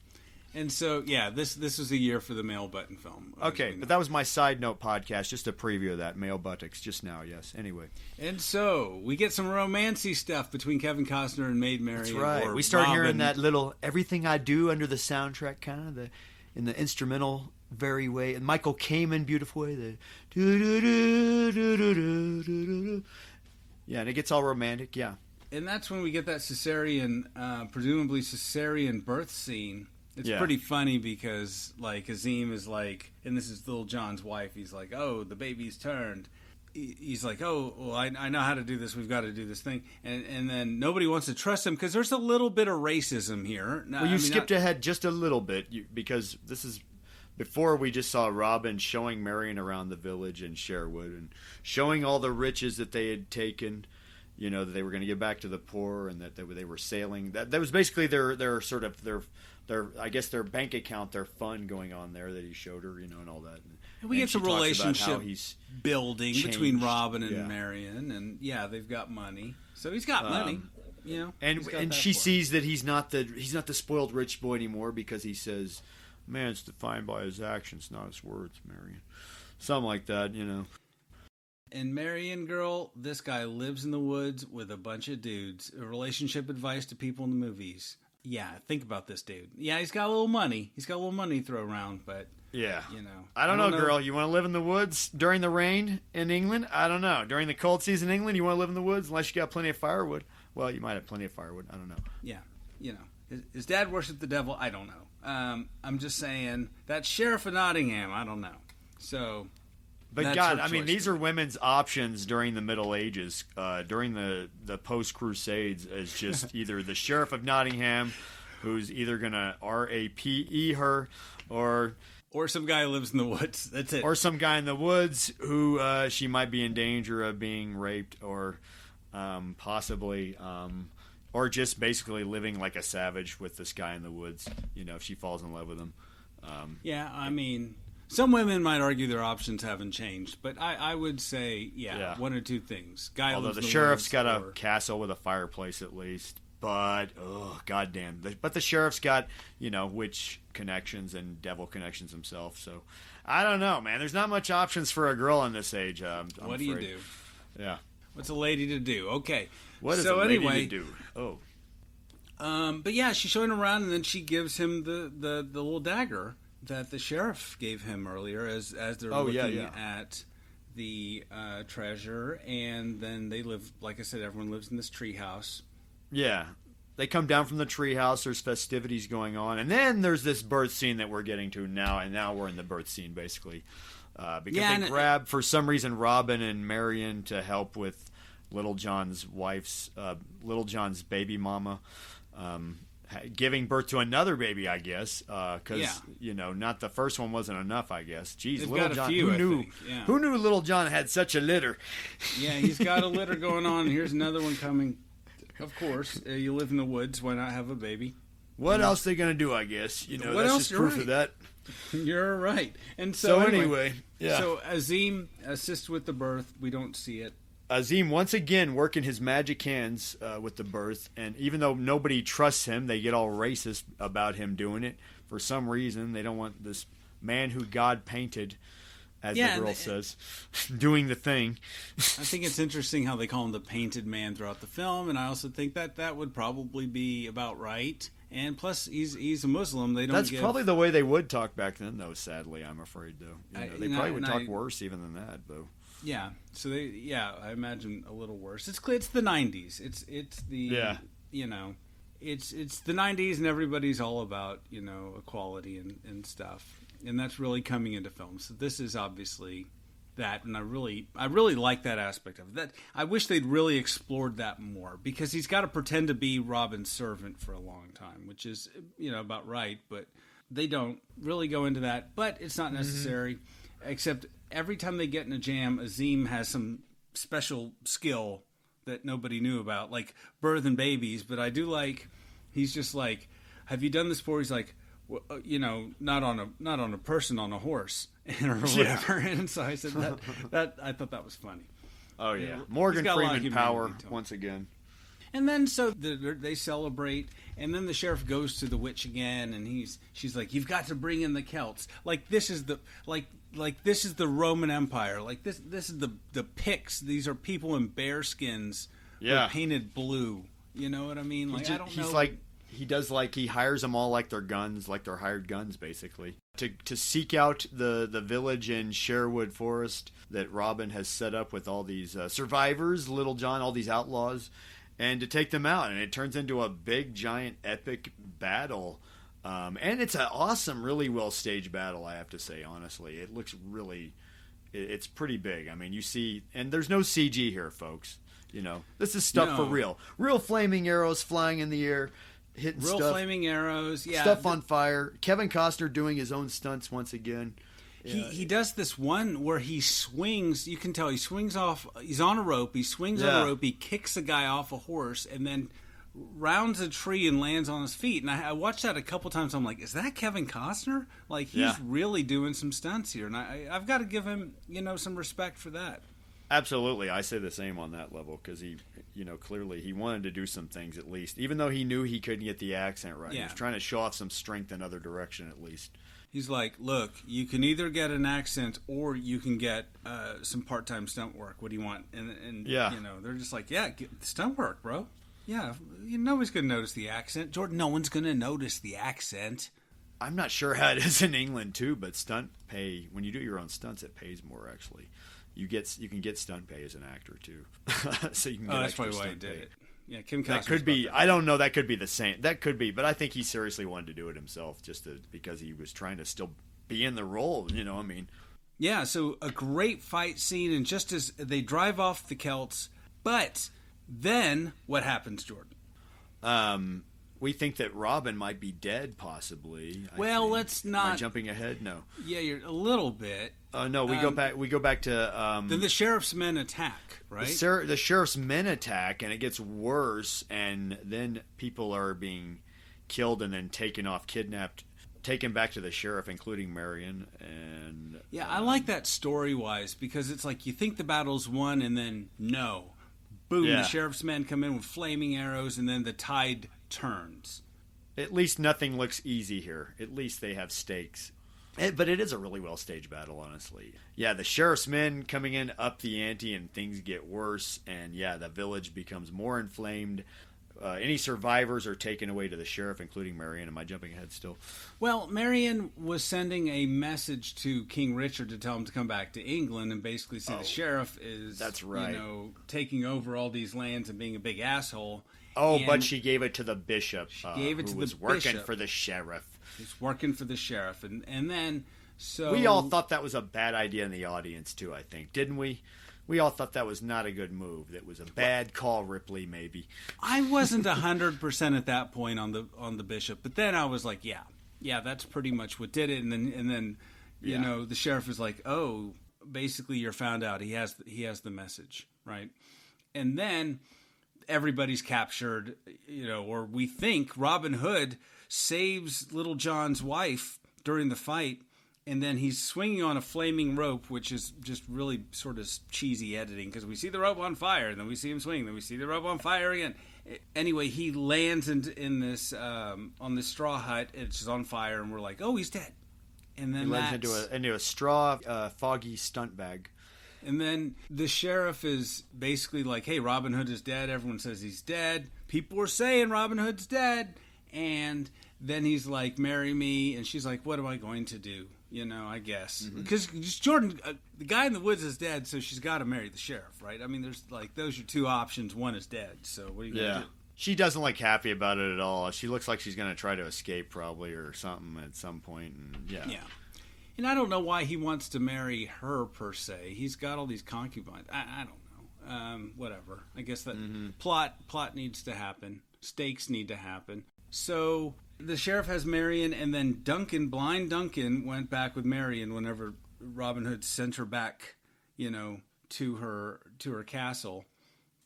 And so, yeah, this was a year for the male button film. Okay, but that was my side note podcast, just a preview of that, male buttocks, just now, yes. Anyway. And so, we get some romancy stuff between Kevin Costner and Maid Marian. That's right. We start hearing that little Everything I Do under the soundtrack, kind of, in the instrumental very way, and Michael Kamen beautiful way, the yeah, and it gets all romantic, yeah. And that's when we get that presumably cesarean birth scene. It's pretty funny because like Azim is like, and this is Little John's wife, he's like, oh, the baby's turned. He's like, oh, well, I know how to do this. We've got to do this thing. And then nobody wants to trust him because there's a little bit of racism here. Now, well, you skipped ahead just a little bit because this is before we just saw Robin showing Marion around the village in Sherwood and showing all the riches that they had taken, you know, that they were going to give back to the poor and that they were sailing. That was basically their sort of their I guess their bank account, their fund going on there that he showed her, you know, and all that. And we get some relationship building changed. Between Robin and Marion, and yeah, they've got money, so he's got money, you know. And she sees that he's not the spoiled rich boy anymore because he says, "Man's defined by his actions, not his words." Marion, something like that, you know. And Marion girl, this guy lives in the woods with a bunch of dudes. Relationship advice to people in the movies. Yeah, think about this dude. Yeah, he's got a little money. He's got a little money to throw around, but yeah, you know. I don't know, girl. You want to live in the woods during the rain in England? I don't know. During the cold season in England, you want to live in the woods unless you got plenty of firewood. Well, you might have plenty of firewood. I don't know. Yeah, you know. His dad worshiped the devil? I don't know. I'm just saying that Sheriff of Nottingham, I don't know. So, but God, I mean, these are women's options during the Middle Ages, during the post-Crusades, as just either the Sheriff of Nottingham, who's either going to RAPE her, or some guy who lives in the woods. That's it. Or some guy in the woods who she might be in danger of being raped, or possibly, or just basically living like a savage with this guy in the woods, you know, if she falls in love with him. Yeah, I mean, some women might argue their options haven't changed, but I would say, one or two things. Although the sheriff's got a castle with a fireplace at least, but, oh, goddamn. But the sheriff's got, you know, witch connections and devil connections himself, so I don't know, man. There's not much options for a girl in this age, I'm what do afraid. You do? Yeah. What's a lady to do? Okay. What is a lady to do? Oh. But yeah, she's showing him around, and then she gives him the little dagger that the sheriff gave him earlier as they're looking at the treasure. And then they live, like I said, everyone lives in this treehouse. Yeah. They come down from the treehouse. There's festivities going on. And then there's this birth scene that we're getting to now. And now we're in the birth scene, basically. Because they grab, for some reason, Robin and Marion to help with Little John's baby mama, giving birth to another baby, I guess, because you know, not the first one wasn't enough, I guess. Jeez, They've Little got John, a few, who knew Little John had such a litter? Yeah, he's got a litter going on. Here's another one coming. Of course, you live in the woods. Why not have a baby? What else they gonna do? I guess, you know, that's just proof of that. You're right. And so anyway, yeah. So Azim assists with the birth. We don't see it. Azim once again working his magic hands with the birth, and even though nobody trusts him, they get all racist about him doing it for some reason. They don't want this man who God painted, as the girl says, doing the thing. I think it's interesting how they call him the painted man throughout the film, and I also think that would probably be about right. And plus, he's a Muslim. That's probably the way they would talk back then, though. Sadly, I'm afraid, though. They probably would talk worse even than that, though. Yeah. So I imagine a little worse. It's the 90s. It's the it's the 90s and everybody's all about, equality and stuff. And that's really coming into film. So this is obviously that, and I really like that aspect of it. That I wish they'd really explored that more, because he's got to pretend to be Robin's servant for a long time, which is about right, but they don't really go into that. But it's not necessary, except every time they get in a jam, Azim has some special skill that nobody knew about, like birthing babies. But I do like, he's just like, have you done this before? He's like, not on a person, on a horse, or whatever. Yeah. And so I said that I thought that was funny. Oh yeah, Morgan Freeman power once again. And then so they celebrate, and then the sheriff goes to the witch again, and she's like, "You've got to bring in the Celts. Like this is the this is the Roman Empire. Like this is the Picts. These are people in bear skins, painted blue. You know what I mean? Like I don't know. He's he hires them all like they're guns, like they're hired guns, basically, to seek out the village in Sherwood Forest that Robin has set up with all these survivors, Little John, all these outlaws, and to take them out. And it turns into a big, giant, epic battle. And it's an awesome, really well staged battle, I have to say, honestly. It looks really, it's pretty big. I mean, you see, and there's no CG here, folks. This is stuff for real. Real flaming arrows flying in the air. Hitting real stuff, flaming arrows, stuff on fire. Kevin Costner doing his own stunts once again. He does this one where he swings. You can tell he swings off. He's on a rope. He swings on a rope. He kicks a guy off a horse, and then rounds a tree and lands on his feet. And I watched that a couple times. I'm like, is that Kevin Costner? Like he's really doing some stunts here, and I've got to give him some respect for that. Absolutely, I say the same on that level, because he, clearly he wanted to do some things at least, even though he knew he couldn't get the accent right. He was trying to show off some strength in other direction at least. He's like, look, you can either get an accent or you can get some part-time stunt work. What do you want? And they're just like, get stunt work, bro. Yeah, nobody's going to notice the accent. Jordan, no one's going to notice the accent. I'm not sure how it is in England too, but stunt pay, when you do your own stunts, it pays more actually. You can get stunt pay as an actor too, so you can. Get that's probably why he did it. Yeah, Kim Costner. That could be. I don't know. That could be the same. That could be, but I think he seriously wanted to do it himself, because he was trying to still be in the role. I mean. Yeah. So a great fight scene, and just as they drive off the Celts, but then what happens, Jordan? We think that Robin might be dead, possibly. Let's not. Am I jumping ahead? No. Yeah, you're a little bit. No, we go back. We go back to. Then the sheriff's men attack, right? The sheriff's men attack, and it gets worse. And then people are being killed and then kidnapped, taken back to the sheriff, including Marion. And I like that story-wise, because it's like you think the battle's won, and then no, boom, the sheriff's men come in with flaming arrows, and then the tide turns. At least nothing looks easy here. At least they have stakes. But it is a really well staged battle, honestly. Yeah, the sheriff's men coming in up the ante, and things get worse. And the village becomes more inflamed. Any survivors are taken away to the sheriff, including Marion. Am I jumping ahead still? Well, Marion was sending a message to King Richard to tell him to come back to England, and basically say the sheriff is, taking over all these lands and being a big asshole. Oh, but she gave it to the bishop. She gave it to the bishop. Working for the sheriff. He's working for the sheriff, and then so we all thought that was a bad idea in the audience too. I think, didn't we? We all thought that was not a good move. That was a bad call, Ripley. Maybe I wasn't 100% at that point on the bishop, but then I was like, yeah, that's pretty much what did it. And then the sheriff was like, oh, basically you're found out. He has the message, right? And then everybody's captured, or we think Robin Hood saves Little John's wife during the fight, and then he's swinging on a flaming rope, which is just really sort of cheesy editing, because we see the rope on fire, and then we see him swing, then we see the rope on fire again. Anyway, he lands in this on this straw hut, and it's on fire, and we're like, oh, he's dead. And then he lands into a straw, foggy stunt bag. And then the sheriff is basically like, hey, Robin Hood is dead. Everyone says he's dead. People are saying Robin Hood's dead. And then he's like, marry me. And she's like, what am I going to do? I guess. Because Jordan, the guy in the woods is dead, so she's got to marry the sheriff, right? I mean, there's those are two options. One is dead. So what are you going to do? She doesn't look happy about it at all. She looks like she's going to try to escape probably or something at some point. And yeah. And I don't know why he wants to marry her per se. He's got all these concubines. I don't know. Whatever. I guess that plot needs to happen. Stakes need to happen. So the sheriff has Marion, and then blind Duncan, went back with Marion whenever Robin Hood sent her back, to her castle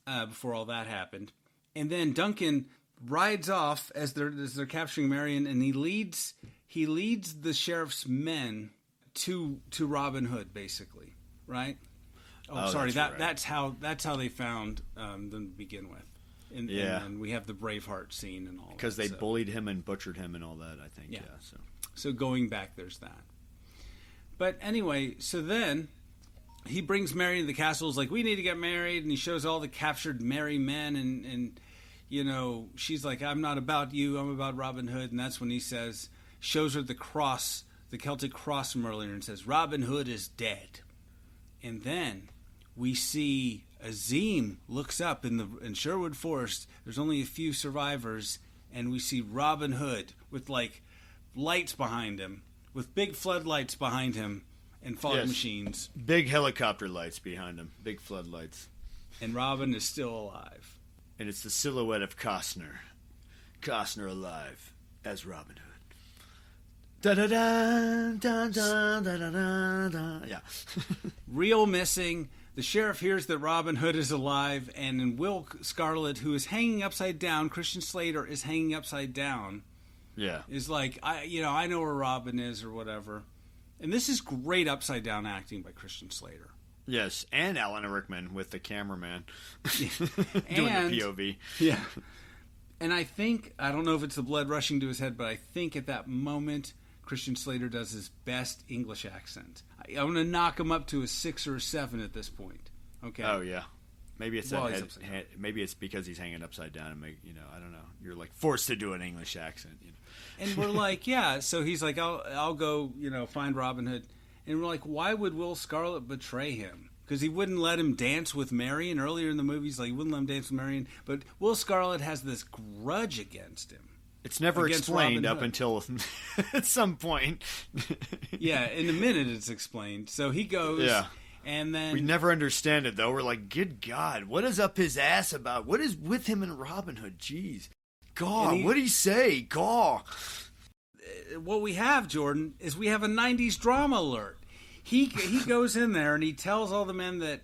before all that happened. And then Duncan rides off as they're capturing Marion, and he leads the sheriff's men to Robin Hood, basically, right? Sorry, that's how they found them to begin with. And we have the Braveheart scene and all that. Because they bullied him and butchered him and all that, I think. Yeah. So going back, there's that. But anyway, so then he brings Marion to the castle. He's like, we need to get married. And he shows all the captured merry men. And she's like, I'm not about you. I'm about Robin Hood. And that's when he shows her the cross, the Celtic cross from earlier, and says, Robin Hood is dead. And then we see Azim looks up in Sherwood Forest. There's only a few survivors. And we see Robin Hood with lights behind him, with big floodlights behind him. And fog machines. Big helicopter lights behind him. Big floodlights. And Robin is still alive. And it's the silhouette of Costner. Costner alive as Robin Hood. Da-da-da, da-da, da-da-da. Yeah. Real missing. The sheriff hears that Robin Hood is alive. And then Will Scarlet, who is hanging upside down, Christian Slater is hanging upside down. Yeah. Is like, I know where Robin is or whatever. And this is great upside-down acting by Christian Slater. Yes, and Alan Rickman with the cameraman doing the POV. Yeah. And I don't know if it's the blood rushing to his head, but I think at that moment, Christian Slater does his best English accent. I'm going to knock him up to a 6 or a 7 at this point. Okay? Oh, yeah. Maybe it's maybe it's because he's hanging upside down and I don't know. You're forced to do an English accent. And we're like, yeah. So he's like, I'll go, find Robin Hood. And we're like, why would Will Scarlet betray him? Because he wouldn't let him dance with Marion earlier in the movies. He wouldn't let him dance with Marion. But Will Scarlet has this grudge against him. It's never explained up until at some point. Yeah, in a minute it's explained. So he goes. Yeah. And then we never understand it, though. We're like, good God, what is up his ass about? What is with him and Robin Hood? Jeez. God, what'd he say? God. What we have, Jordan, is we have a 90s drama alert. He goes in there and he tells all the men that,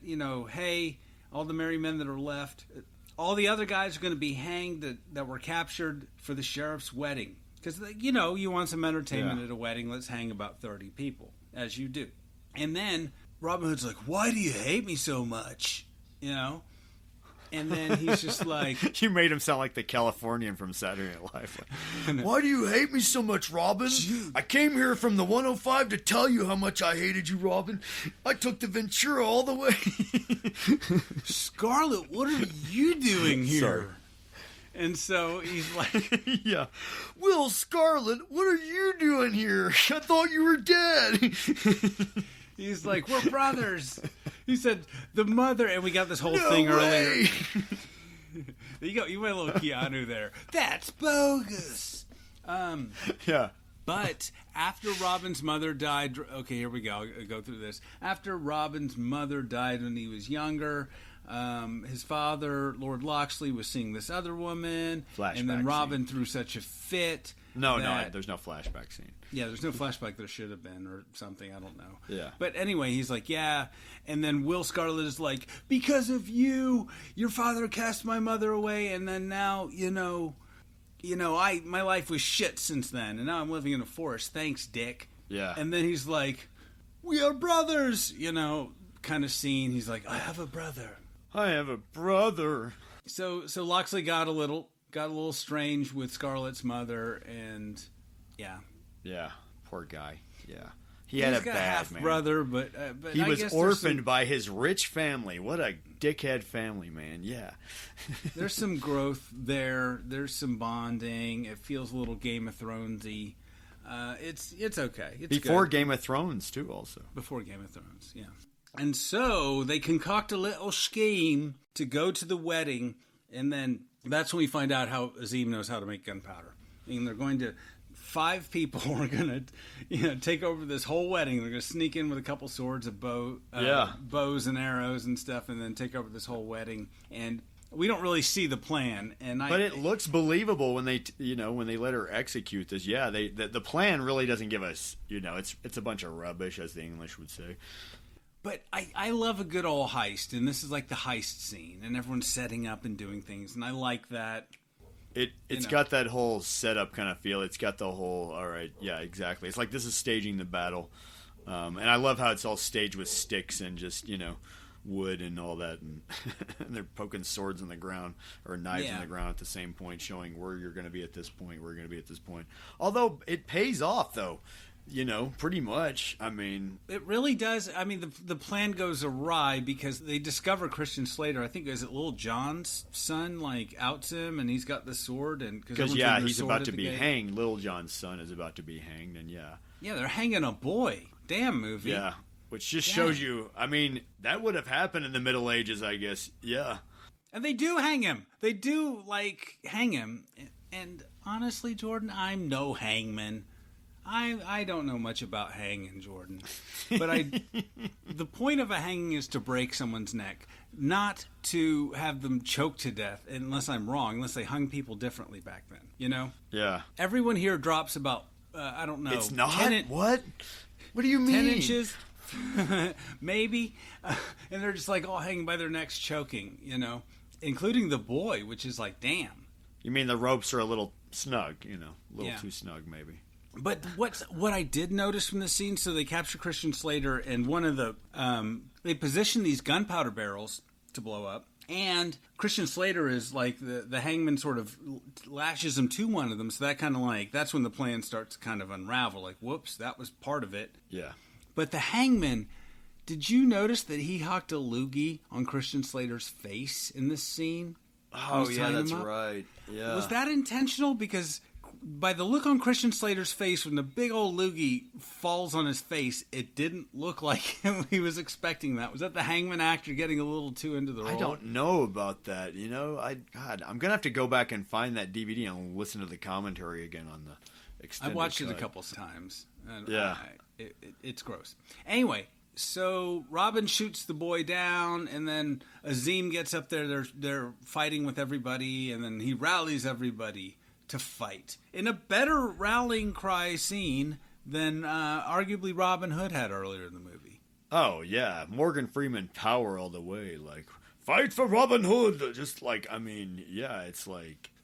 hey, all the merry men that are left, all the other guys are going to be hanged that were captured for the sheriff's wedding. Because, you want some entertainment at a wedding. Let's hang about 30 people, as you do. And then Robin Hood's like, why do you hate me so much? And then he's just like... You made him sound like the Californian from Saturday Night Live. Why do you hate me so much, Robin? I came here from the 105 to tell you how much I hated you, Robin. I took the Ventura all the way. Scarlet, what are you doing here? Sorry. And so he's like... Yeah. Will Scarlet, what are you doing here? I thought you were dead. He's like, we're brothers. He said, the mother, and we got this whole thing earlier. You went a little Keanu there. That's bogus. Yeah. But after Robin's mother died, okay, here we go. I'll go through this. After Robin's mother died when he was younger, his father, Lord Loxley, was seeing this other woman. Flashback and then Robin scene. threw such a fit. No, there's no flashback scene. Yeah, there's no flashback. There should have been or something. I don't know. Yeah. But anyway, he's like, yeah. And then Will Scarlet is like, because of you, your father cast my mother away. And then now, my life was shit since then. And now I'm living in a forest. Thanks, Dick. Yeah. And then he's like, we are brothers, kind of scene. He's like, I have a brother. I have a brother. So Loxley got a little strange with Scarlet's mother, and yeah. Yeah, poor guy. Yeah, he had a bad half man. brother, but he was orphaned by his rich family. What a dickhead family, man. Yeah. There's some growth there. There's some bonding. It feels a little Game of Thronesy. It's okay. It's before good. Game of Thrones too, also. Before Game of Thrones, yeah. And so they concoct a little scheme to go to the wedding, and then That's when we find out how Azim knows how to make gunpowder. And they're going to... 5 people are going to, take over this whole wedding. They're going to sneak in with a couple swords of bows and arrows and stuff, and then take over this whole wedding. And we don't really see the plan. But it looks believable when they, when they let her execute this. Yeah, the plan really doesn't give us, it's a bunch of rubbish, as the English would say. But I love a good old heist, and this is like the heist scene, and everyone's setting up and doing things, and I like that. It's got that whole setup kind of feel. It's got the whole, all right, yeah, exactly. It's like this is staging the battle. And I love how it's all staged with sticks and just, wood and all that. And, and they're poking swords in the ground or knives in the ground at the same point, showing where you're going to be at this point, where you're going to be at this point. Although it pays off, though. Pretty much. I mean, it really does. I mean, the plan goes awry because they discover Christian Slater. I think is it Little John's son, outs him, and he's got the sword, and because he's about to be hanged. Little John's son is about to be hanged, and they're hanging a boy. Damn movie. Yeah, which just shows you. I mean, that would have happened in the Middle Ages, I guess. Yeah, and they do hang him. They do hang him, and honestly, Jordan, I'm no hangman. I don't know much about hanging, Jordan, but the point of a hanging is to break someone's neck, not to have them choke to death, unless I'm wrong, unless they hung people differently back then, Yeah. Everyone here drops about, I don't know. It's not? What? What do you mean? 10 inches, maybe, and they're just all hanging by their necks choking, including the boy, which is damn. You mean the ropes are a little snug, a little too snug maybe. But what I did notice from the scene, so they capture Christian Slater, and one of the they position these gunpowder barrels to blow up, and Christian Slater is the hangman sort of lashes him to one of them, so that kind of that's when the plan starts to kind of unravel. Whoops, that was part of it. Yeah. But the hangman, did you notice that he hocked a loogie on Christian Slater's face in this scene? Oh yeah, that's right. Yeah. Was that intentional? Because by the look on Christian Slater's face when the big old loogie falls on his face, it didn't look like he was expecting that. Was that the hangman actor getting a little too into the role? I don't know about that. I'm gonna have to go back and find that DVD and listen to the commentary again on the extended I watched cut. it a couple times. And yeah, it's gross. Anyway, so Robin shoots the boy down, and then Azim gets up there. They're fighting with everybody, and then he rallies everybody to fight in a better rallying cry scene than arguably Robin Hood had earlier in the movie. Oh yeah, Morgan Freeman power all the way, fight for Robin Hood. Just it's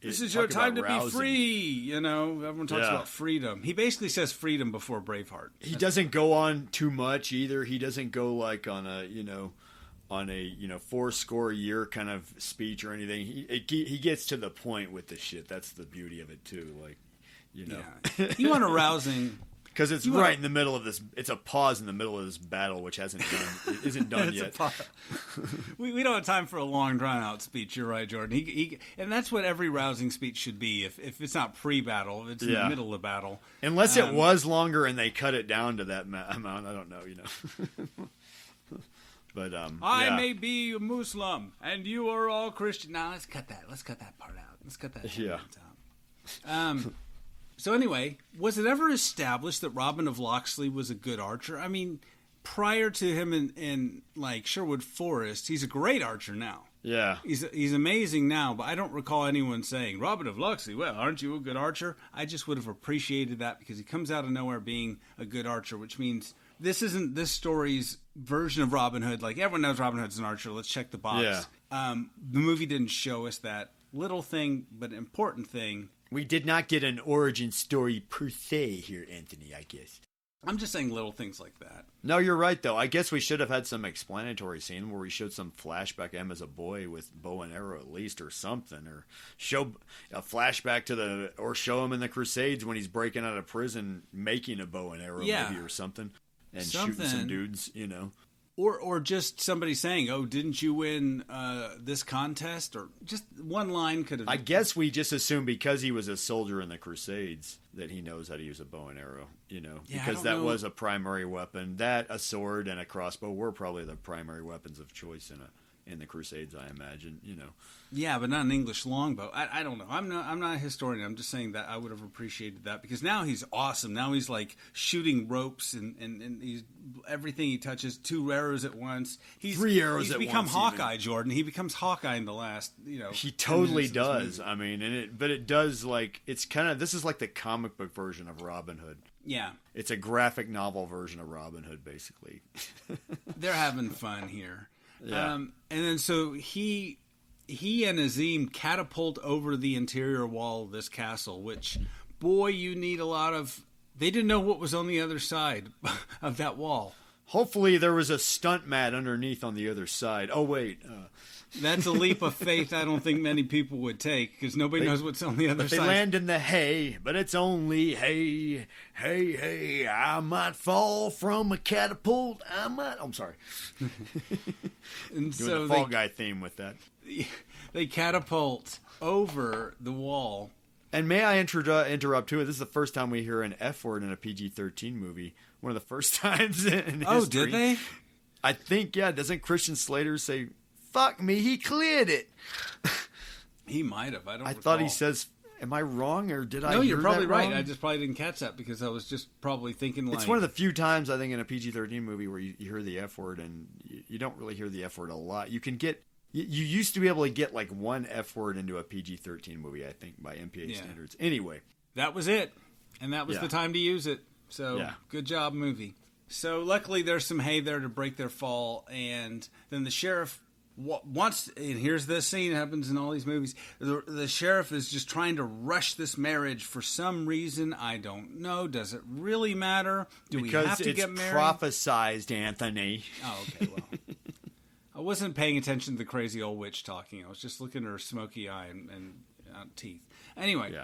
this is your time to be free. Everyone talks about freedom. He basically says freedom before Braveheart. He doesn't go on too much either. He doesn't go on a 40 year kind of speech or anything. He gets to the point with the shit. That's the beauty of it too. Yeah. You want a rousing because it's right in the middle of this. It's a pause in the middle of this battle, which isn't done yet. We don't have time for a long drawn out speech. You're right, Jordan. And that's what every rousing speech should be. If it's not pre-battle, if it's in the middle of the battle. Unless it was longer and they cut it down to that amount. I don't know. But I may be a Muslim and you are all Christian. Now let's cut that. Let's cut that part out. Let's cut that out. So anyway, was it ever established that Robin of Locksley was a good archer? I mean, prior to him in Sherwood Forest, he's a great archer now. Yeah, he's amazing now. But I don't recall anyone saying, "Robin of Locksley, well, aren't you a good archer?" I just would have appreciated that because he comes out of nowhere being a good archer, which means. This isn't this story's version of Robin Hood. Everyone knows Robin Hood's an archer. Let's check the box. Yeah. The movie didn't show us that little thing, but important thing. We did not get an origin story per se here, Anthony, I guess. I'm just saying little things like that. No, you're right, though. I guess we should have had some explanatory scene where we showed some flashback of him as a boy with bow and arrow at least or something. Or show a flashback or show him in the Crusades when he's breaking out of prison making a bow and arrow maybe or something. And shooting some dudes, Or just somebody saying, "Oh, didn't you win this contest?" Or just one line could have... I guess we just assume because he was a soldier in the Crusades that he knows how to use a bow and arrow, because that was a primary weapon. That, a sword, and a crossbow were probably the primary weapons of choice in in the Crusades, I imagine, Yeah, but not an English longbow. I don't know. I'm not a historian. I'm just saying that I would have appreciated that, because now he's awesome. Now he's like shooting ropes and he's everything he touches, 2 arrows at once. 3 arrows he's at become once. Hawkeye, Jordan. He becomes Hawkeye in the last, He totally does. I mean, but it does, like, it's kind of, this is like the comic book version of Robin Hood. Yeah. It's a graphic novel version of Robin Hood, basically. They're having fun here. Yeah. And then so he and Azim catapult over the interior wall of this castle, which, boy, you need a lot of... They didn't know what was on the other side of that wall. Hopefully there was a stunt mat underneath on the other side. Oh, wait. That's a leap of faith I don't think many people would take, because nobody knows what's on the other They side. land in the hay, but it's only hay, hay, hay. I might fall from a catapult. I'm sorry. And Doing so the Fall Guy theme with that. they catapult over the wall. And may I interrupt too? This is the first time we hear an F word in a PG-13 movie. One of the first times in history. Oh, did they? I think, yeah. Doesn't Christian Slater say, "Fuck me, he cleared it"? He might have. I don't. I recall. thought he says. Am I wrong, or did I? No, hear you're probably that right. wrong? I just probably didn't catch that because I was just probably thinking like... It's one of the few times, I think, in a PG-13 movie where you hear the F word, and you don't really hear the F word a lot. You can get... You used to be able to get like one F word into a PG-13 movie, I think, by MPA standards. Anyway. That was it. And that was the time to use it. So, good job, movie. So, luckily, there's some hay there to break their fall, and then the sheriff... Once, and here's this scene, it happens in all these movies, the sheriff is just trying to rush this marriage for some reason. I don't know. Does it really matter? Do we have to get married? Because it's prophesized, Anthony. Oh, okay, well. I wasn't paying attention to the crazy old witch talking. I was just looking at her smoky eye and teeth. Anyway,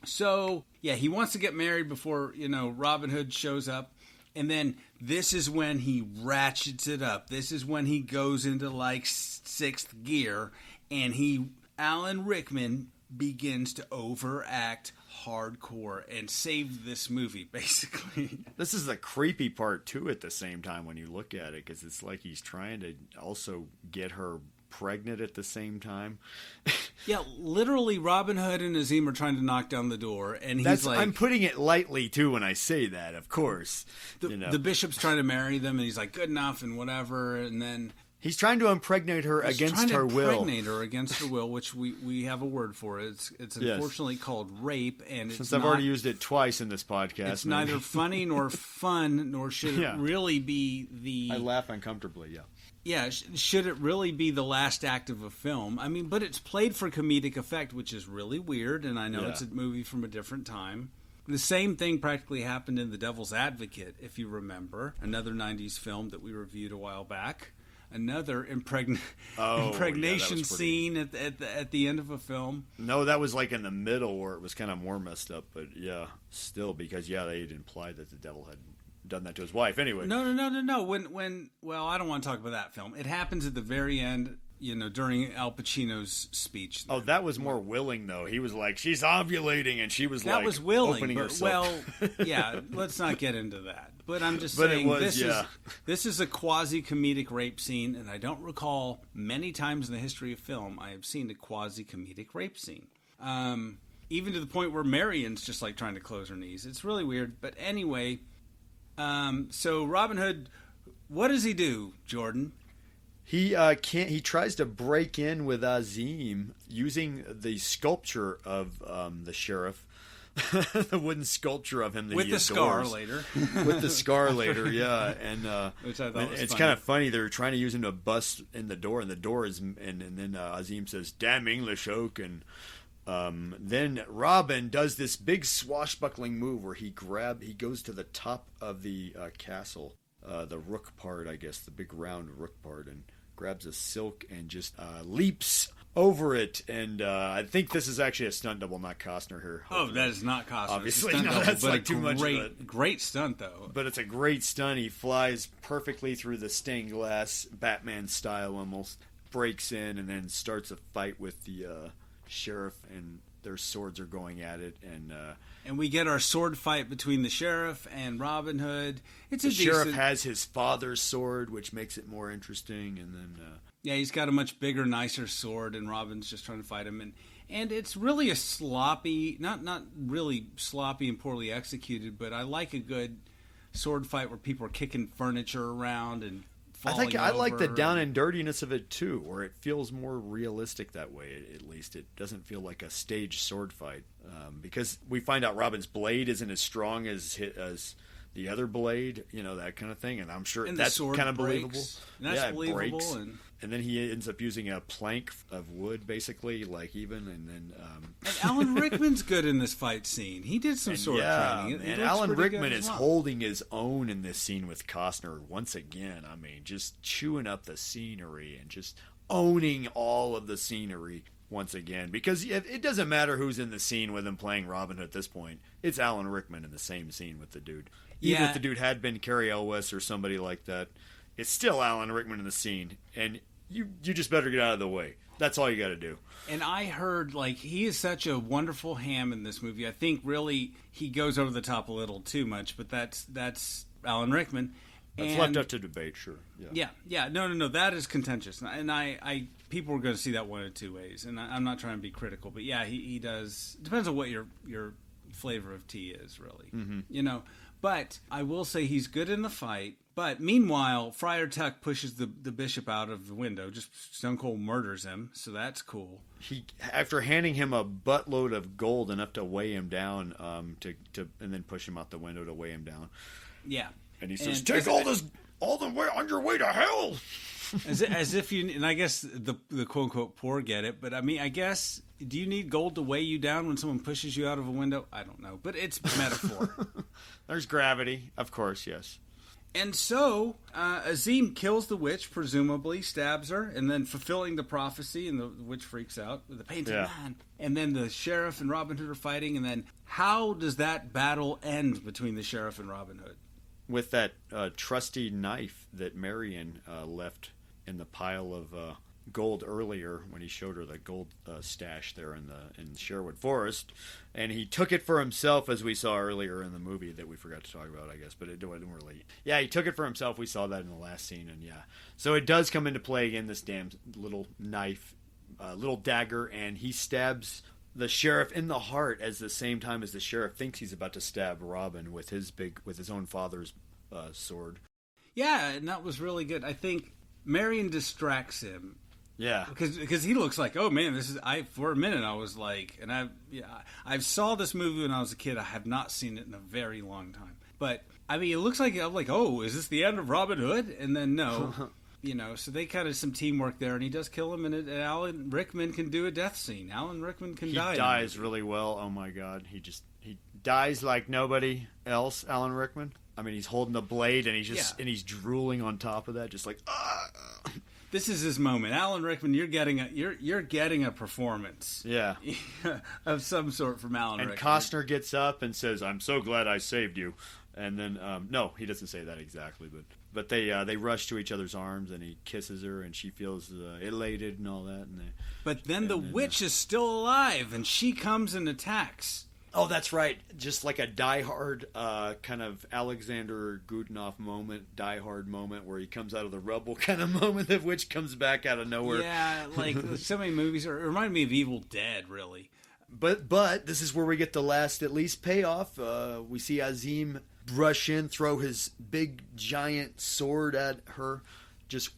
so, he wants to get married before, Robin Hood shows up. And then this is when he ratchets it up. This is when he goes into like 6th gear, and Alan Rickman begins to overact hardcore and save this movie, basically. This is the creepy part too at the same time when you look at it, because it's like he's trying to also get her pregnant at the same time. Yeah, literally Robin Hood and Azim are trying to knock down the door, and he's like... I'm putting it lightly too when I say that, of course. The bishop's trying to marry them, and he's like, good enough and whatever, and then... He's trying to impregnate her against her will. Impregnate her against her will, which we have a word for. It's unfortunately called rape, and it's I've already used it twice in this podcast. It's neither funny nor fun, nor should it really be the... I laugh uncomfortably, yeah. Yeah, should it really be the last act of a film? I mean, but it's played for comedic effect, which is really weird, and I know it's a movie from a different time. The same thing practically happened in The Devil's Advocate, if you remember. Another 90s film that we reviewed a while back. Another impregnation scene at the end of a film. No, that was like in the middle where it was kind of more messed up, but still, because they'd implied that the devil had done that to his wife. Anyway, no. When I don't want to talk about that film. It happens at the very end, during Al Pacino's speech. Oh, that was more willing though. He was like, "She's ovulating," and she was that like, was willing. opening but, herself. Let's not get into that. But I'm just saying, this is a quasi-comedic rape scene, and I don't recall many times in the history of film I have seen a quasi-comedic rape scene. Even to the point where Marion's just like trying to close her knees. It's really weird. But anyway, so Robin Hood, what does he do, Jordan? He He tries to break in with Azim using the sculpture of the sheriff. The wooden sculpture of him that with he the adores. scar later. With the scar later, yeah, and which I thought was it's funny. kind of funny. They're trying to use him to bust in the door, and the door is, and then Azim says, "Damn English oak," and then Robin does this big swashbuckling move where he goes to the top of the castle, the rook part, I guess, the big round rook part, and grabs a silk and just leaps over it, and I think this is actually a stunt double, not Costner here. Oh, that is not Costner. Obviously, it's a stunt double, that's but like too much of it. Great stunt, though. But it's a great stunt. He flies perfectly through the stained glass, Batman style almost, breaks in, and then starts a fight with the sheriff, and their swords are going at it, and we get our sword fight between the sheriff and Robin Hood. The sheriff has his father's sword, which makes it more interesting, and then Yeah, he's got a much bigger, nicer sword, and Robin's just trying to fight him. And it's really a sloppy, not really sloppy and poorly executed, but I like a good sword fight where people are kicking furniture around and falling I like the over. down and dirtiness of it too, where it feels more realistic that way. At least it doesn't feel like a staged sword fight, because we find out Robin's blade isn't as strong as the other blade, that kind of thing, and I'm sure And that's kind of believable. And that's it believable. breaks. And then he ends up using a plank of wood, basically, and then. And Alan Rickman's good in this fight scene. He did some sword training. And Alan Rickman is holding his own in this scene with Costner once again. I mean, just chewing up the scenery and just owning all of the scenery once again. Because it doesn't matter who's in the scene with him playing Robin Hood at this point. It's Alan Rickman in the same scene with the dude. Even if the dude had been Cary Elwes or somebody like that, it's still Alan Rickman in the scene. And you just better get out of the way. That's all you got to do. And I heard, he is such a wonderful ham in this movie. I think, really, he goes over the top a little too much, but that's Alan Rickman. It's left up to debate, sure. Yeah. No. That is contentious. And I people are going to see that one of two ways. And I'm not trying to be critical, but yeah, he does. Depends on what your flavor of tea is, really. Mm-hmm. But I will say he's good in the fight. But meanwhile, Friar Tuck pushes the bishop out of the window, just stone cold murders him. So that's cool. After handing him a buttload of gold enough to weigh him down, and then push him out the window to weigh him down. Yeah, and he says, "Take all the way on your way to hell." as if you, and I guess the quote unquote poor get it, but I mean, I guess, do you need gold to weigh you down when someone pushes you out of a window? I don't know, but it's metaphor. There's gravity, of course, yes. And so Azim kills the witch, presumably stabs her, and then fulfilling the prophecy, and the witch freaks out with the painted man. And then the sheriff and Robin Hood are fighting, and then how does that battle end between the sheriff and Robin Hood? With that trusty knife that Marion left in the pile of gold earlier when he showed her the gold stash there in Sherwood Forest, and he took it for himself, as we saw earlier in the movie that we forgot to talk about, I guess, but it wasn't really. Yeah, he took it for himself. We saw that in the last scene, and so it does come into play again. This damn little knife, little dagger, and he stabs the sheriff in the heart at the same time as the sheriff thinks he's about to stab Robin with his own father's sword. Yeah, and that was really good. I think Marion distracts him. Yeah, because he looks like, oh man, this is. For a minute I was like, and I saw this movie when I was a kid. I have not seen it in a very long time. But I mean, it looks like I'm like, oh, is this the end of Robin Hood? And then no, so they kind of some teamwork there, and he does kill him, and Alan Rickman can do a death scene. Alan Rickman can die. He dies really well. Oh my God, he dies like nobody else. Alan Rickman. I mean, he's holding the blade, and he's drooling on top of that, just like. This is his moment, Alan Rickman. You're getting a performance, of some sort from Alan Rickman. And Costner gets up and says, "I'm so glad I saved you." And then, no, he doesn't say that exactly, but they rush to each other's arms, and he kisses her, and she feels elated and all that. But then the witch is still alive, and she comes and attacks. Oh, that's right. Just like a Die Hard kind of Alexander Godunov moment, Die Hard moment, where he comes out of the rubble kind of moment, of which comes back out of nowhere. Yeah, like so many movies. It reminded me of Evil Dead, really. But this is where we get the last, at least, payoff. We see Azim rush in, throw his big, giant sword at her, just,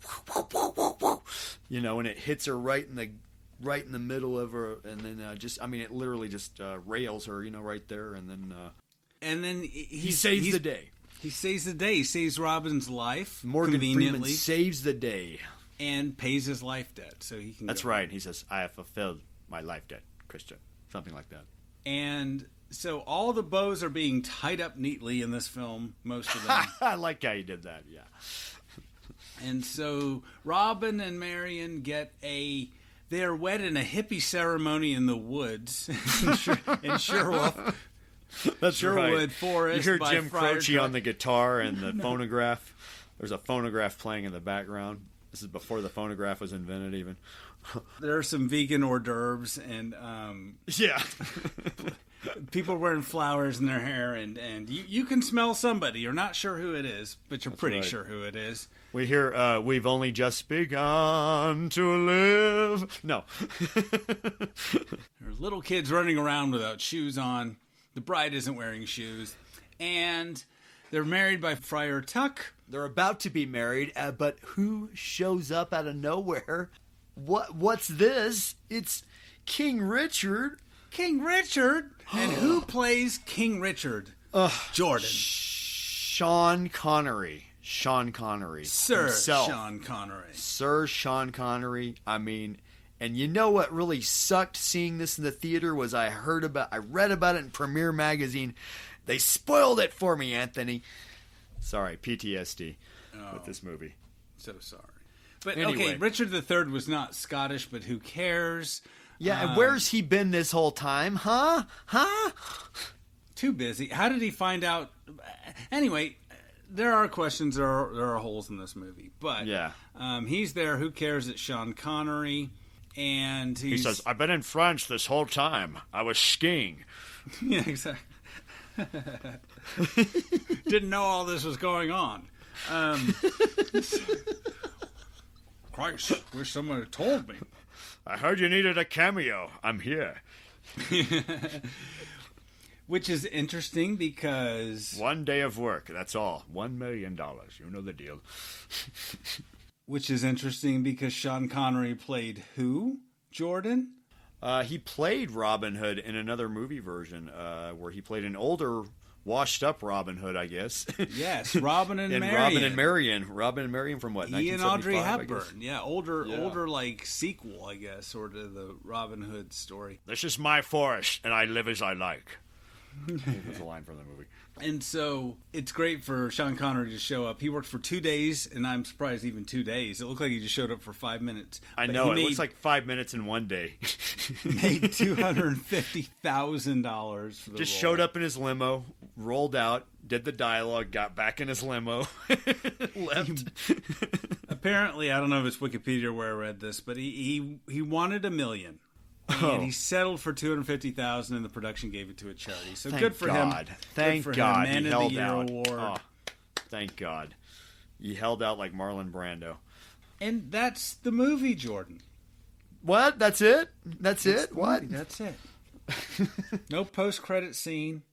and it hits her right in the middle of her, and then it literally just rails her, right there, and then he saves the day. He saves the day. He saves Robin's life. Morgan Freeman saves the day and pays his life debt, so he can. That's right. He says, "I have fulfilled my life debt, Christian," something like that. And so all the bows are being tied up neatly in this film. Most of them. I like how you did that. Yeah. And so Robin and Marion they're wed in a hippie ceremony in the woods in Sherwood. That's Sherwood right. Forest. You hear by Jim Friar Croce Tuck. on the guitar and the phonograph. There's a phonograph playing in the background. This is before the phonograph was invented, even. There are some vegan hors d'oeuvres and yeah. People wearing flowers in their hair, and you can smell somebody. You're not sure who it is, but you're pretty sure who it is. We hear, we've only just begun to live. No. There's little kids running around without shoes on. The bride isn't wearing shoes. And they're married by Friar Tuck. They're about to be married, but who shows up out of nowhere? What's this? It's King Richard. King Richard? And who plays King Richard? Jordan. Sean Connery. Sean Connery. Sir himself. Sean Connery. Sir Sean Connery. I mean, and you know what really sucked seeing this in the theater was I read about it in Premiere Magazine. They spoiled it for me, Anthony. Sorry, PTSD with this movie. So sorry. But anyway. Okay, Richard III was not Scottish, but who cares? Yeah, and where's he been this whole time? Huh? Too busy. How did he find out? Anyway, there are questions. There are holes in this movie. But yeah. He's there. Who cares? It's Sean Connery. And he says, I've been in France this whole time. I was skiing. Yeah, exactly. Didn't know all this was going on. Christ, wish someone had told me. I heard you needed a cameo. I'm here. Which is interesting because... One day of work, that's all. $1 million. You know the deal. Which is interesting because Sean Connery played who? Jordan? He played Robin Hood in another movie version where he played an older, washed-up Robin Hood, I guess. Yes, Robin and Marion. Robin and Marion from what, He and Audrey Hepburn. Yeah, older like sequel, I guess, sort of the Robin Hood story. This is my forest, and I live as I like. That's a line from the movie. And so it's great for Sean Connery to show up. He worked for 2 days, and I'm surprised even 2 days. It looked like he just showed up for 5 minutes. I know, it looks like 5 minutes in one day. Made $250,000 for the Just role. showed up in his limo, rolled out, did the dialogue, got back in his limo, left. Apparently, I don't know if it's Wikipedia or where I read this, but he wanted $1 million. And he settled for $250,000, and the production gave it to a charity. So Thank good for him. Thank good for God. him. Man He of held the Year out. award. Oh, thank God. He held out like Marlon Brando. And that's the movie, Jordan. What? That's it? That's it? What? Movie. That's it. No post-credit scene.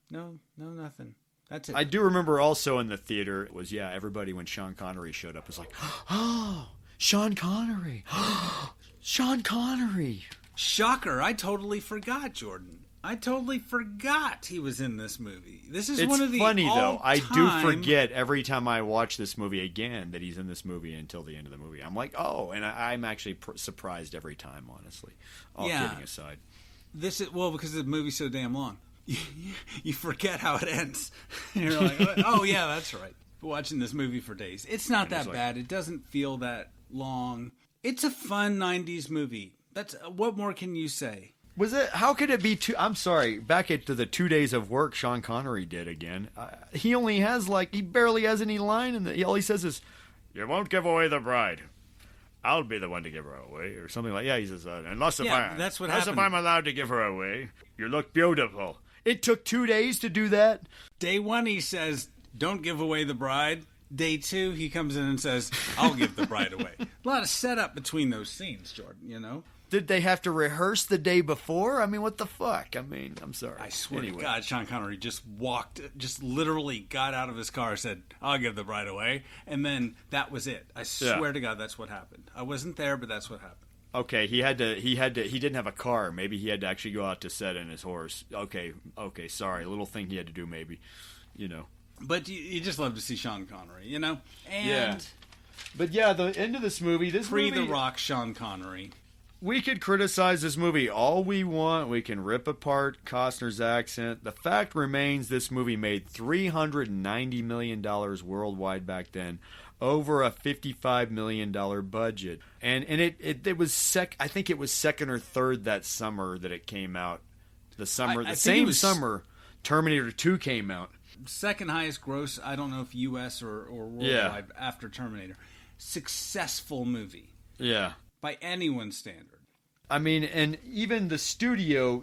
No, nothing. That's it. I do remember also in the theater, it was, everybody when Sean Connery showed up was like, oh, Sean Connery. Sean Connery. Shocker, I totally forgot, Jordan. I totally forgot he was in this movie. This is It's one of the funny, though. I do all-time- forget every time I watch this movie again that he's in this movie until the end of the movie. I'm like, oh, and I'm actually surprised every time, honestly. All kidding aside. This is, because the movie's so damn long. You forget how it ends. You're like, oh, yeah, that's right. Watching this movie for days. It's not that bad. It doesn't feel that long. It's a fun 90s movie. That's what more can you say? Was it? How could it be two? I'm sorry. Back to the 2 days of work Sean Connery did again. He only has he barely has any line, and all he says is, "You won't give away the bride. I'll be the one to give her away," or something like. Yeah, he says, "Unless if I'm allowed to give her away, you look beautiful." It took 2 days to do that. Day one, he says, "Don't give away the bride." Day two, he comes in and says, "I'll give the bride away." A lot of setup between those scenes, Jordan. You know. Did they have to rehearse the day before? I mean, what the fuck? I mean, I'm sorry. I swear to God, Sean Connery just literally got out of his car, said, "I'll give the bride away," and then that was it. I swear to God, that's what happened. I wasn't there, but that's what happened. Okay, he didn't have a car. Maybe he had to actually go out to set in his horse. Okay, sorry. A little thing he had to do, maybe, But you just love to see Sean Connery, And But yeah, the end of this movie, The Rock, Sean Connery. We could criticize this movie all we want. We can rip apart Costner's accent. The fact remains this movie made $390 million worldwide back then, over a $55 million budget. And it was I think it was second or third that summer that it came out. The same summer Terminator 2 came out. Second highest gross, I don't know if US or worldwide after Terminator. Successful movie. Yeah. By anyone's standard. I mean, and even the studio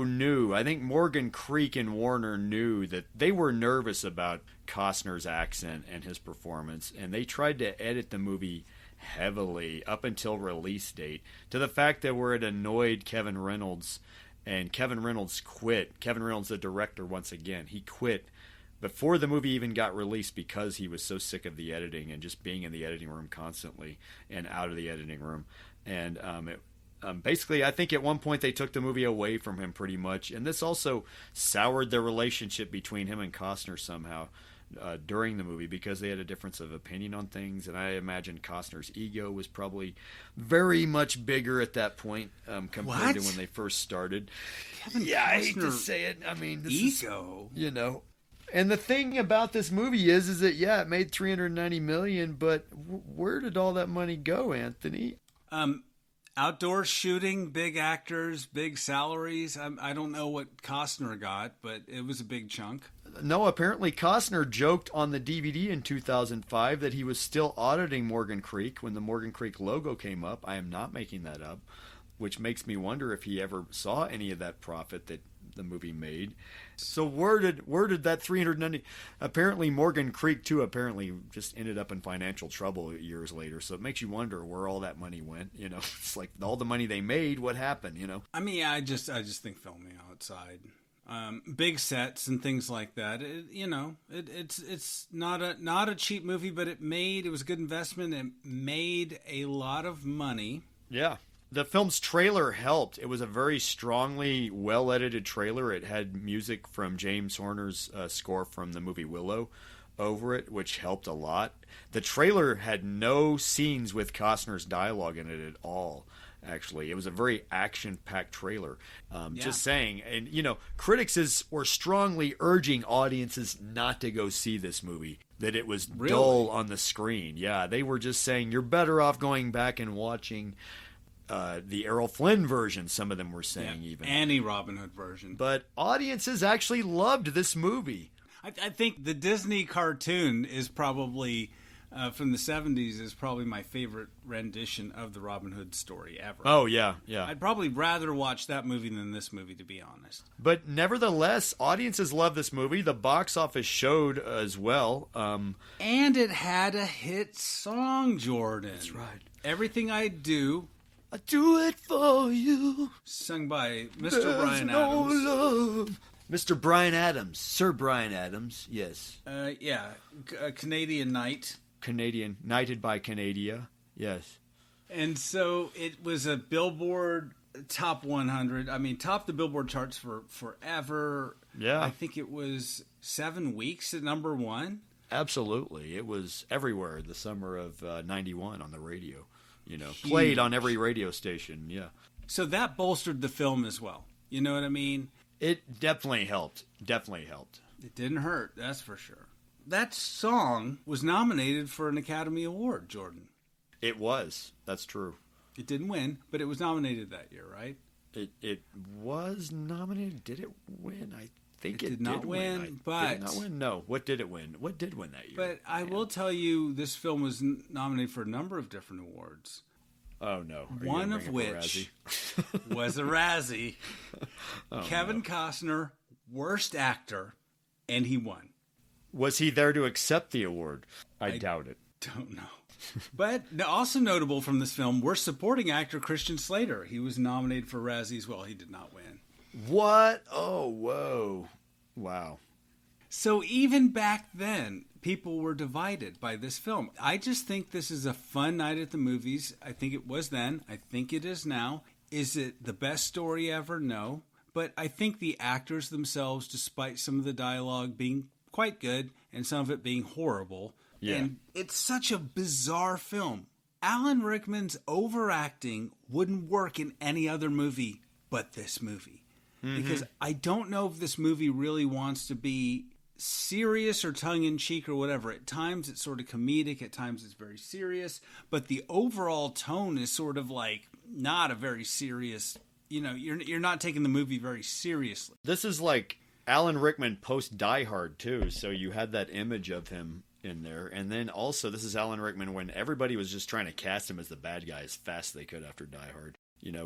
knew, I think Morgan Creek and Warner knew that they were nervous about Costner's accent and his performance, and they tried to edit the movie heavily up until release date, to the fact that where it annoyed Kevin Reynolds, and Kevin Reynolds quit. Kevin Reynolds, the director, once again, he quit before the movie even got released because he was so sick of the editing and just being in the editing room constantly and out of the editing room. And basically, I think at one point they took the movie away from him pretty much, and this also soured the relationship between him and Costner somehow during the movie, because they had a difference of opinion on things, and I imagine Costner's ego was probably very much bigger at that point compared to when they first started. Kevin yeah, Costner, I hate to say it. I mean, this ego. is, And the thing about this movie is that it made $390 million, but where did all that money go, Anthony? Outdoor shooting, big actors, big salaries. I don't know what Costner got, but it was a big chunk. No, apparently Costner joked on the DVD in 2005 that he was still auditing Morgan Creek when the Morgan Creek logo came up. I am not making that up, which makes me wonder if he ever saw any of that profit that the movie made. So where did that 390? Apparently Morgan Creek too apparently just ended up in financial trouble years later. So it makes you wonder where all that money went. It's like all the money they made, what happened? I mean, I just think filming outside, big sets and things like that. It's not a cheap movie, but it was a good investment. It made a lot of money. Yeah. The film's trailer helped. It was a very strongly well-edited trailer. It had music from James Horner's score from the movie Willow over it, which helped a lot. The trailer had no scenes with Costner's dialogue in it at all, actually. It was a very action-packed trailer. Just saying. And, critics were strongly urging audiences not to go see this movie, that it was dull on the screen. Yeah, they were just saying, you're better off going back and watching the Errol Flynn version, some of them were saying, even. Any Robin Hood version. But audiences actually loved this movie. I think the Disney cartoon is probably, from the 70s, is probably my favorite rendition of the Robin Hood story ever. Oh, yeah. I'd probably rather watch that movie than this movie, to be honest. But nevertheless, audiences love this movie. The box office showed as well. And it had a hit song, Jordan. That's right. Everything I Do. I do it for you. Sung by Mr. There's Bryan no Adams. Love. Mr. Bryan Adams. Sir Bryan Adams, yes. Canadian Knight. Canadian. Knighted by Canada, yes. And so it was a Billboard top 100. I mean, topped the Billboard charts for forever. Yeah. I think it was 7 weeks at number one. Absolutely. It was everywhere the summer of 91 on the radio. Played on every radio station, yeah. So that bolstered the film as well. You know what I mean? It definitely helped. It didn't hurt, that's for sure. That song was nominated for an Academy Award, Jordan. It was. That's true. It didn't win, but it was nominated that year, right? It was nominated. Did it win? I think it did not win. But did it not win? No. What did it win? What did win that year? But I will tell you, this film was nominated for a number of different awards. Oh no! One of which was a Razzie. Kevin Costner, worst actor, and he won. Was he there to accept the award? I doubt it. Don't know. But also notable from this film, worst supporting actor Christian Slater. He was nominated for Razzie as well. He did not win. What? Oh, whoa. Wow. So even back then, people were divided by this film. I just think this is a fun night at the movies. I think it was then. I think it is now. Is it the best story ever? No. But I think the actors themselves, despite some of the dialogue being quite good and some of it being horrible, and it's such a bizarre film. Alan Rickman's overacting wouldn't work in any other movie but this movie. Mm-hmm. Because I don't know if this movie really wants to be serious or tongue-in-cheek or whatever. At times it's sort of comedic, at times it's very serious, but the overall tone is sort of like not a very serious, you're not taking the movie very seriously. This is like Alan Rickman post Die Hard too, so you had that image of him in there. And then also this is Alan Rickman when everybody was just trying to cast him as the bad guy as fast as they could after Die Hard.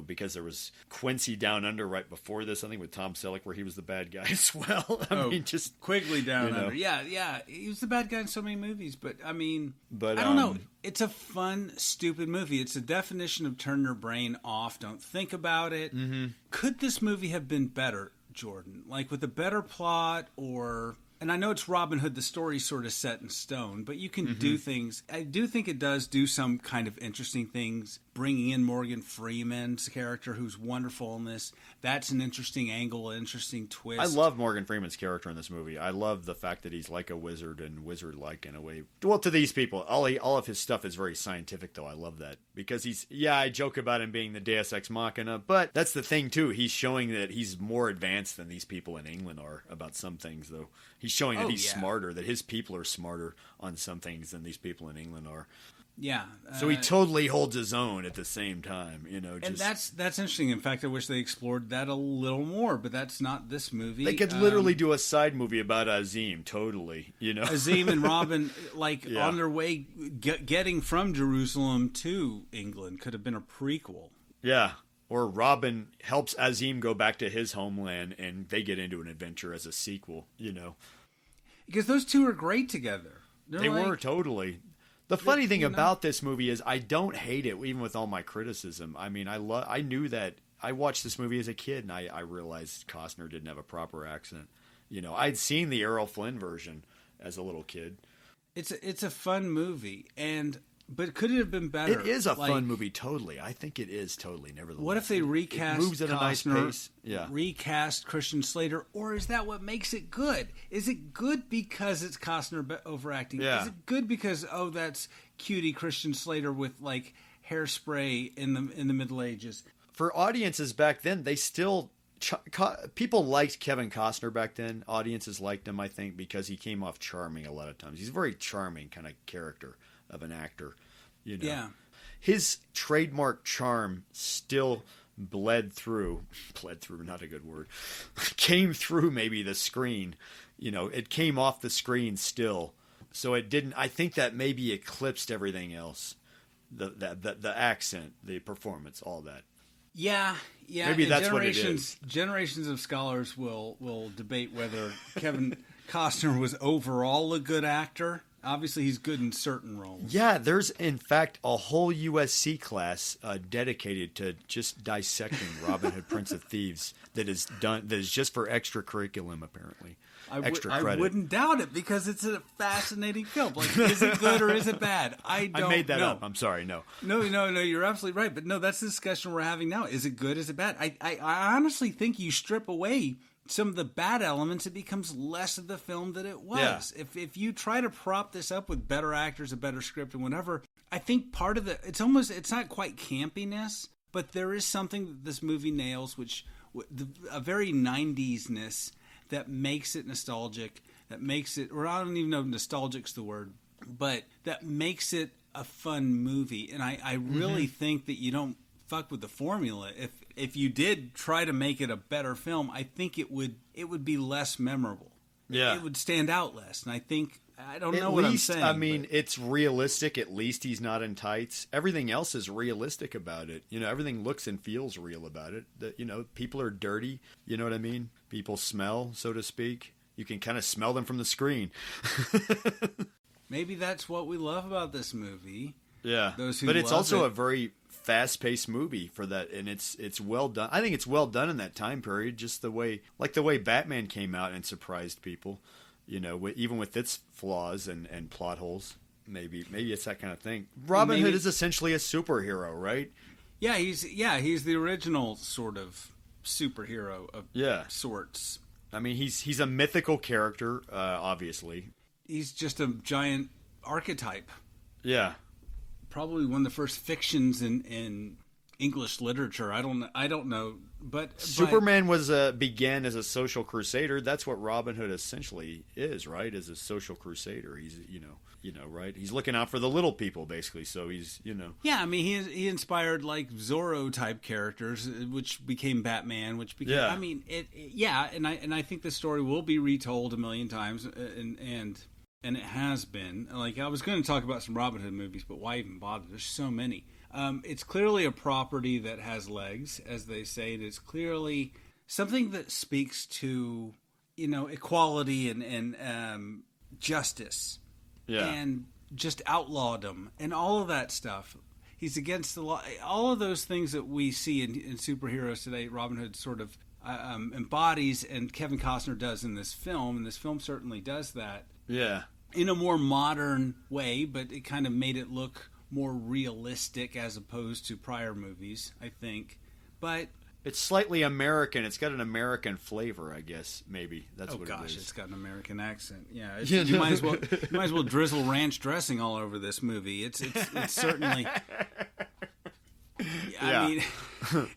because there was Quincy Down Under right before this, I think with Tom Selleck, where he was the bad guy as well. I mean, just Quigley Down Under. Yeah. He was the bad guy in so many movies, but I mean, but I don't know. It's a fun, stupid movie. It's a definition of turn your brain off. Don't think about it. Mm-hmm. Could this movie have been better, Jordan? Like with a better plot or... And I know it's Robin Hood, the story's sort of set in stone, but you can do things. I do think it does do some kind of interesting things. Bringing in Morgan Freeman's character, who's wonderful in this. That's an interesting angle, an interesting twist. I love Morgan Freeman's character in this movie. I love the fact that he's like a wizard and wizard-like in a way. Well, to these people, all of his stuff is very scientific, though. I love that. Because I joke about him being the Deus Ex Machina, but that's the thing, too. He's showing that he's more advanced than these people in England are about some things, though. He's showing that he's smarter, that his people are smarter on some things than these people in England are. Yeah. So he totally holds his own at the same time, And that's interesting. In fact, I wish they explored that a little more, but that's not this movie. They could literally do a side movie about Azim, totally, Azim and Robin, on their way, getting from Jerusalem to England could have been a prequel. Yeah. Or Robin helps Azim go back to his homeland, and they get into an adventure as a sequel, Because those two are great together. They were, totally. The funny thing about this movie is I don't hate it, even with all my criticism. I mean, I knew that. I watched this movie as a kid, and I realized Costner didn't have a proper accent. I'd seen the Errol Flynn version as a little kid. It's a fun movie, but could it have been better? It is a fun movie, totally. I think it is totally, nevertheless. What if they recast it moves at Costner, a nice pace? Yeah. Recast Christian Slater, or is that what makes it good? Is it good because it's Costner overacting? Yeah. Is it good because, that's cutie Christian Slater with, hairspray in the Middle Ages? For audiences back then, they still... people liked Kevin Costner back then. Audiences liked him, I think, because he came off charming a lot of times. He's a very charming kind of character of an actor, Yeah. His trademark charm still bled through, not a good word, came through maybe the screen, it came off the screen still. So it didn't, I think that maybe eclipsed everything else. The accent, the performance, all that. Yeah. Maybe that's what it is. Generations of scholars will debate whether Kevin Costner was overall a good actor. Obviously, he's good in certain roles. Yeah, there's, in fact, a whole USC class dedicated to just dissecting Robin Hood, Prince of Thieves that is just for extra curriculum, apparently. Extra credit. I wouldn't doubt it because it's a fascinating film. Is it good or is it bad? I made that up. I'm sorry. No. No, you're absolutely right. But no, that's the discussion we're having now. Is it good? Is it bad? I honestly think you strip away some of the bad elements, it becomes less of the film that it was. Yeah. If you try to prop this up with better actors, a better script, and whatever, I think part of it's not quite campiness, but there is something that this movie nails, a very 90s-ness that makes it nostalgic, that makes it, or I don't even know if nostalgic's the word, but that makes it a fun movie. And I really think that you don't fuck with the formula. If you did try to make it a better film, I think it would be less memorable. Yeah. It would stand out less. And I don't know what I'm saying. I mean, it's realistic. At least he's not in tights. Everything else is realistic about it. Everything looks and feels real about it. That, people are dirty. You know what I mean? People smell, so to speak. You can kind of smell them from the screen. Maybe that's what we love about this movie. Yeah. But it's also a very fast-paced movie for that, and it's well done. I think it's well done in that time period, just the way Batman came out and surprised people, even with its flaws and plot holes. Maybe it's that kind of thing. Robin Hood is essentially a superhero, right? Yeah, he's the original sort of superhero of sorts. I mean, he's a mythical character, obviously. He's just a giant archetype. Yeah. Probably one of the first fictions in English literature. I don't know, but Superman began as a social crusader. That's what Robin Hood essentially is, right? As a social crusader. He's right. He's looking out for the little people, basically. So he's Yeah, I mean, he inspired Zorro type characters, which became Batman, which became. Yeah. I mean, and I think the story will be retold a million times, and and it has been. Like, I was going to talk about some Robin Hood movies, but why even bother? There's so many. It's clearly a property that has legs, as they say. It is clearly something that speaks to, equality and justice. Yeah. And just outlawdom and all of that stuff. He's against the law. All of those things that we see in superheroes today, Robin Hood sort of embodies, and Kevin Costner does in this film. And this film certainly does that. Yeah. In a more modern way, but it kind of made it look more realistic as opposed to prior movies, I think. But it's slightly American. It's got an American flavor, I guess. Maybe that's what it is. It's got an American accent. Yeah, you might as well drizzle ranch dressing all over this movie. It's certainly. I mean,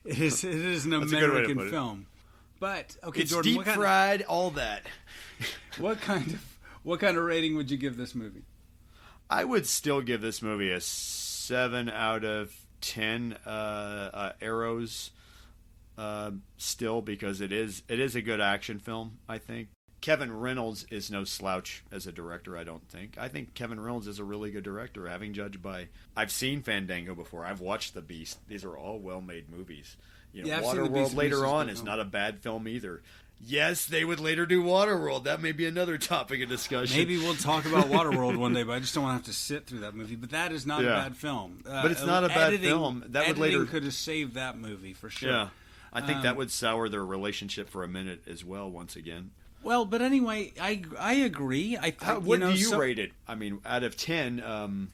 it is an American film. But okay, it's Jordan, deep fried, all that. What kind of rating would you give this movie? I would still give this movie a 7 out of 10 arrows. Still, because it is a good action film, I think. Kevin Reynolds is no slouch as a director, I don't think. I think Kevin Reynolds is a really good director, having judged by... I've seen Fandango before. I've watched The Beast. These are all well-made movies. Waterworld later on is not a bad film either. Yes, they would later do Waterworld. That may be another topic of discussion. Maybe we'll talk about Waterworld one day, but I just don't want to have to sit through that movie. But that is not a bad film. But it's not a bad film. That would later could have saved that movie for sure. Yeah, I think that would sour their relationship for a minute as well. Once again. Well, but anyway, I agree. What do you rate it? I mean, out of 10.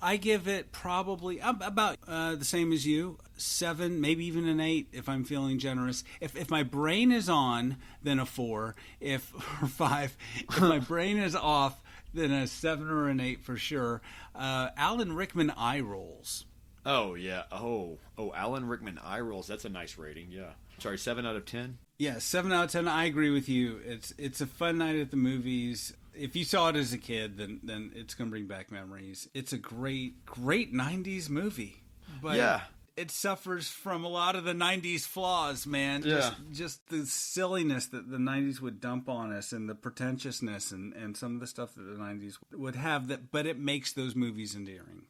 I give it probably about the same as you, 7, maybe even an 8 if I'm feeling generous. If my brain is on, then a 4. Or 5. If my brain is off, then a 7 or an 8 for sure. Alan Rickman eye rolls. Oh yeah. Oh, Alan Rickman eye rolls. That's a nice rating. Yeah. Sorry, 7 out of 10. Yeah, 7 out of 10. I agree with you. It's a fun night at the movies. If you saw it as a kid, then it's going to bring back memories. It's a great 90s movie. But it suffers from a lot of the 90s flaws, man. Yeah. Just the silliness that the 90s would dump on us, and the pretentiousness and some of the stuff that the 90s would have, but it makes those movies endearing.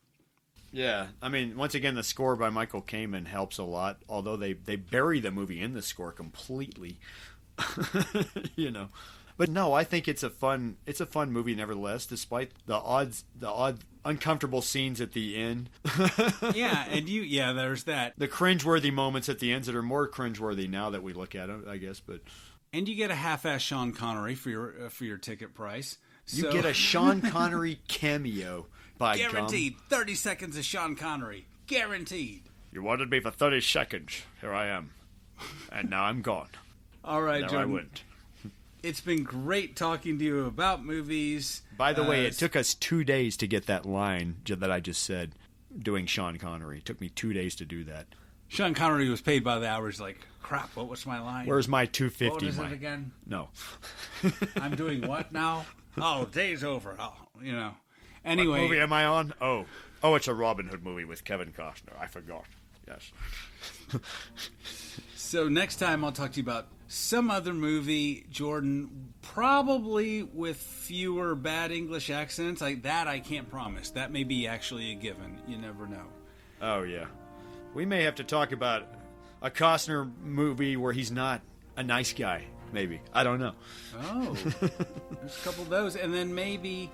Yeah, I mean, once again, the score by Michael Kamen helps a lot, although they bury the movie in the score completely. But no, I think it's a fun movie nevertheless, despite the odd uncomfortable scenes at the end. There's that. The cringeworthy moments at the end that are more cringeworthy now that we look at them, I guess. But and you get a half-ass Sean Connery for your ticket price. You get a Sean Connery cameo. By guaranteed. 30 seconds of Sean Connery. Guaranteed. You wanted me for 30 seconds. Here I am. And now I'm gone. All right, now Jordan. I went. It's been great talking to you about movies. By the way, it took us 2 days to get that line that I just said, doing Sean Connery. It took me 2 days to do that. Sean Connery was paid by the hour. He's like, crap, what was my line? Where's my $250? What is it again? No. I'm doing what now? Oh, day's over. Oh, Anyway. What movie am I on? Oh, it's a Robin Hood movie with Kevin Costner. I forgot. Yes. So next time I'll talk to you about some other movie, Jordan, probably with fewer bad English accents. I can't promise. That may be actually a given. You never know. Oh, yeah. We may have to talk about a Costner movie where he's not a nice guy, maybe. I don't know. Oh, there's a couple of those. And then maybe...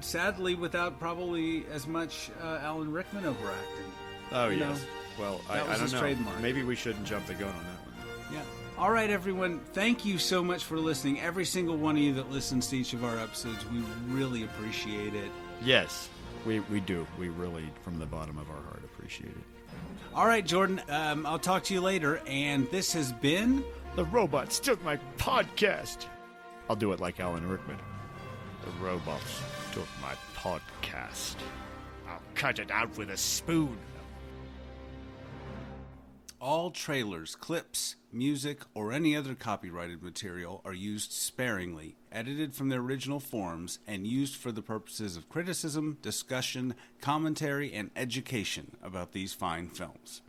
sadly, without probably as much Alan Rickman overacting. Oh, yes. Well, I don't know. Trademark. Maybe we shouldn't jump the gun on that one. Yeah. All right, everyone. Thank you so much for listening. Every single one of you that listens to each of our episodes, we really appreciate it. Yes, we do. We really, from the bottom of our heart, appreciate it. All right, Jordan. I'll talk to you later. And this has been... The robots took my podcast. I'll do it like Alan Rickman. The robots took my podcast. I'll cut it out with a spoon. All trailers, clips, music, or any other copyrighted material are used sparingly, edited from their original forms, and used for the purposes of criticism, discussion, commentary, and education about these fine films.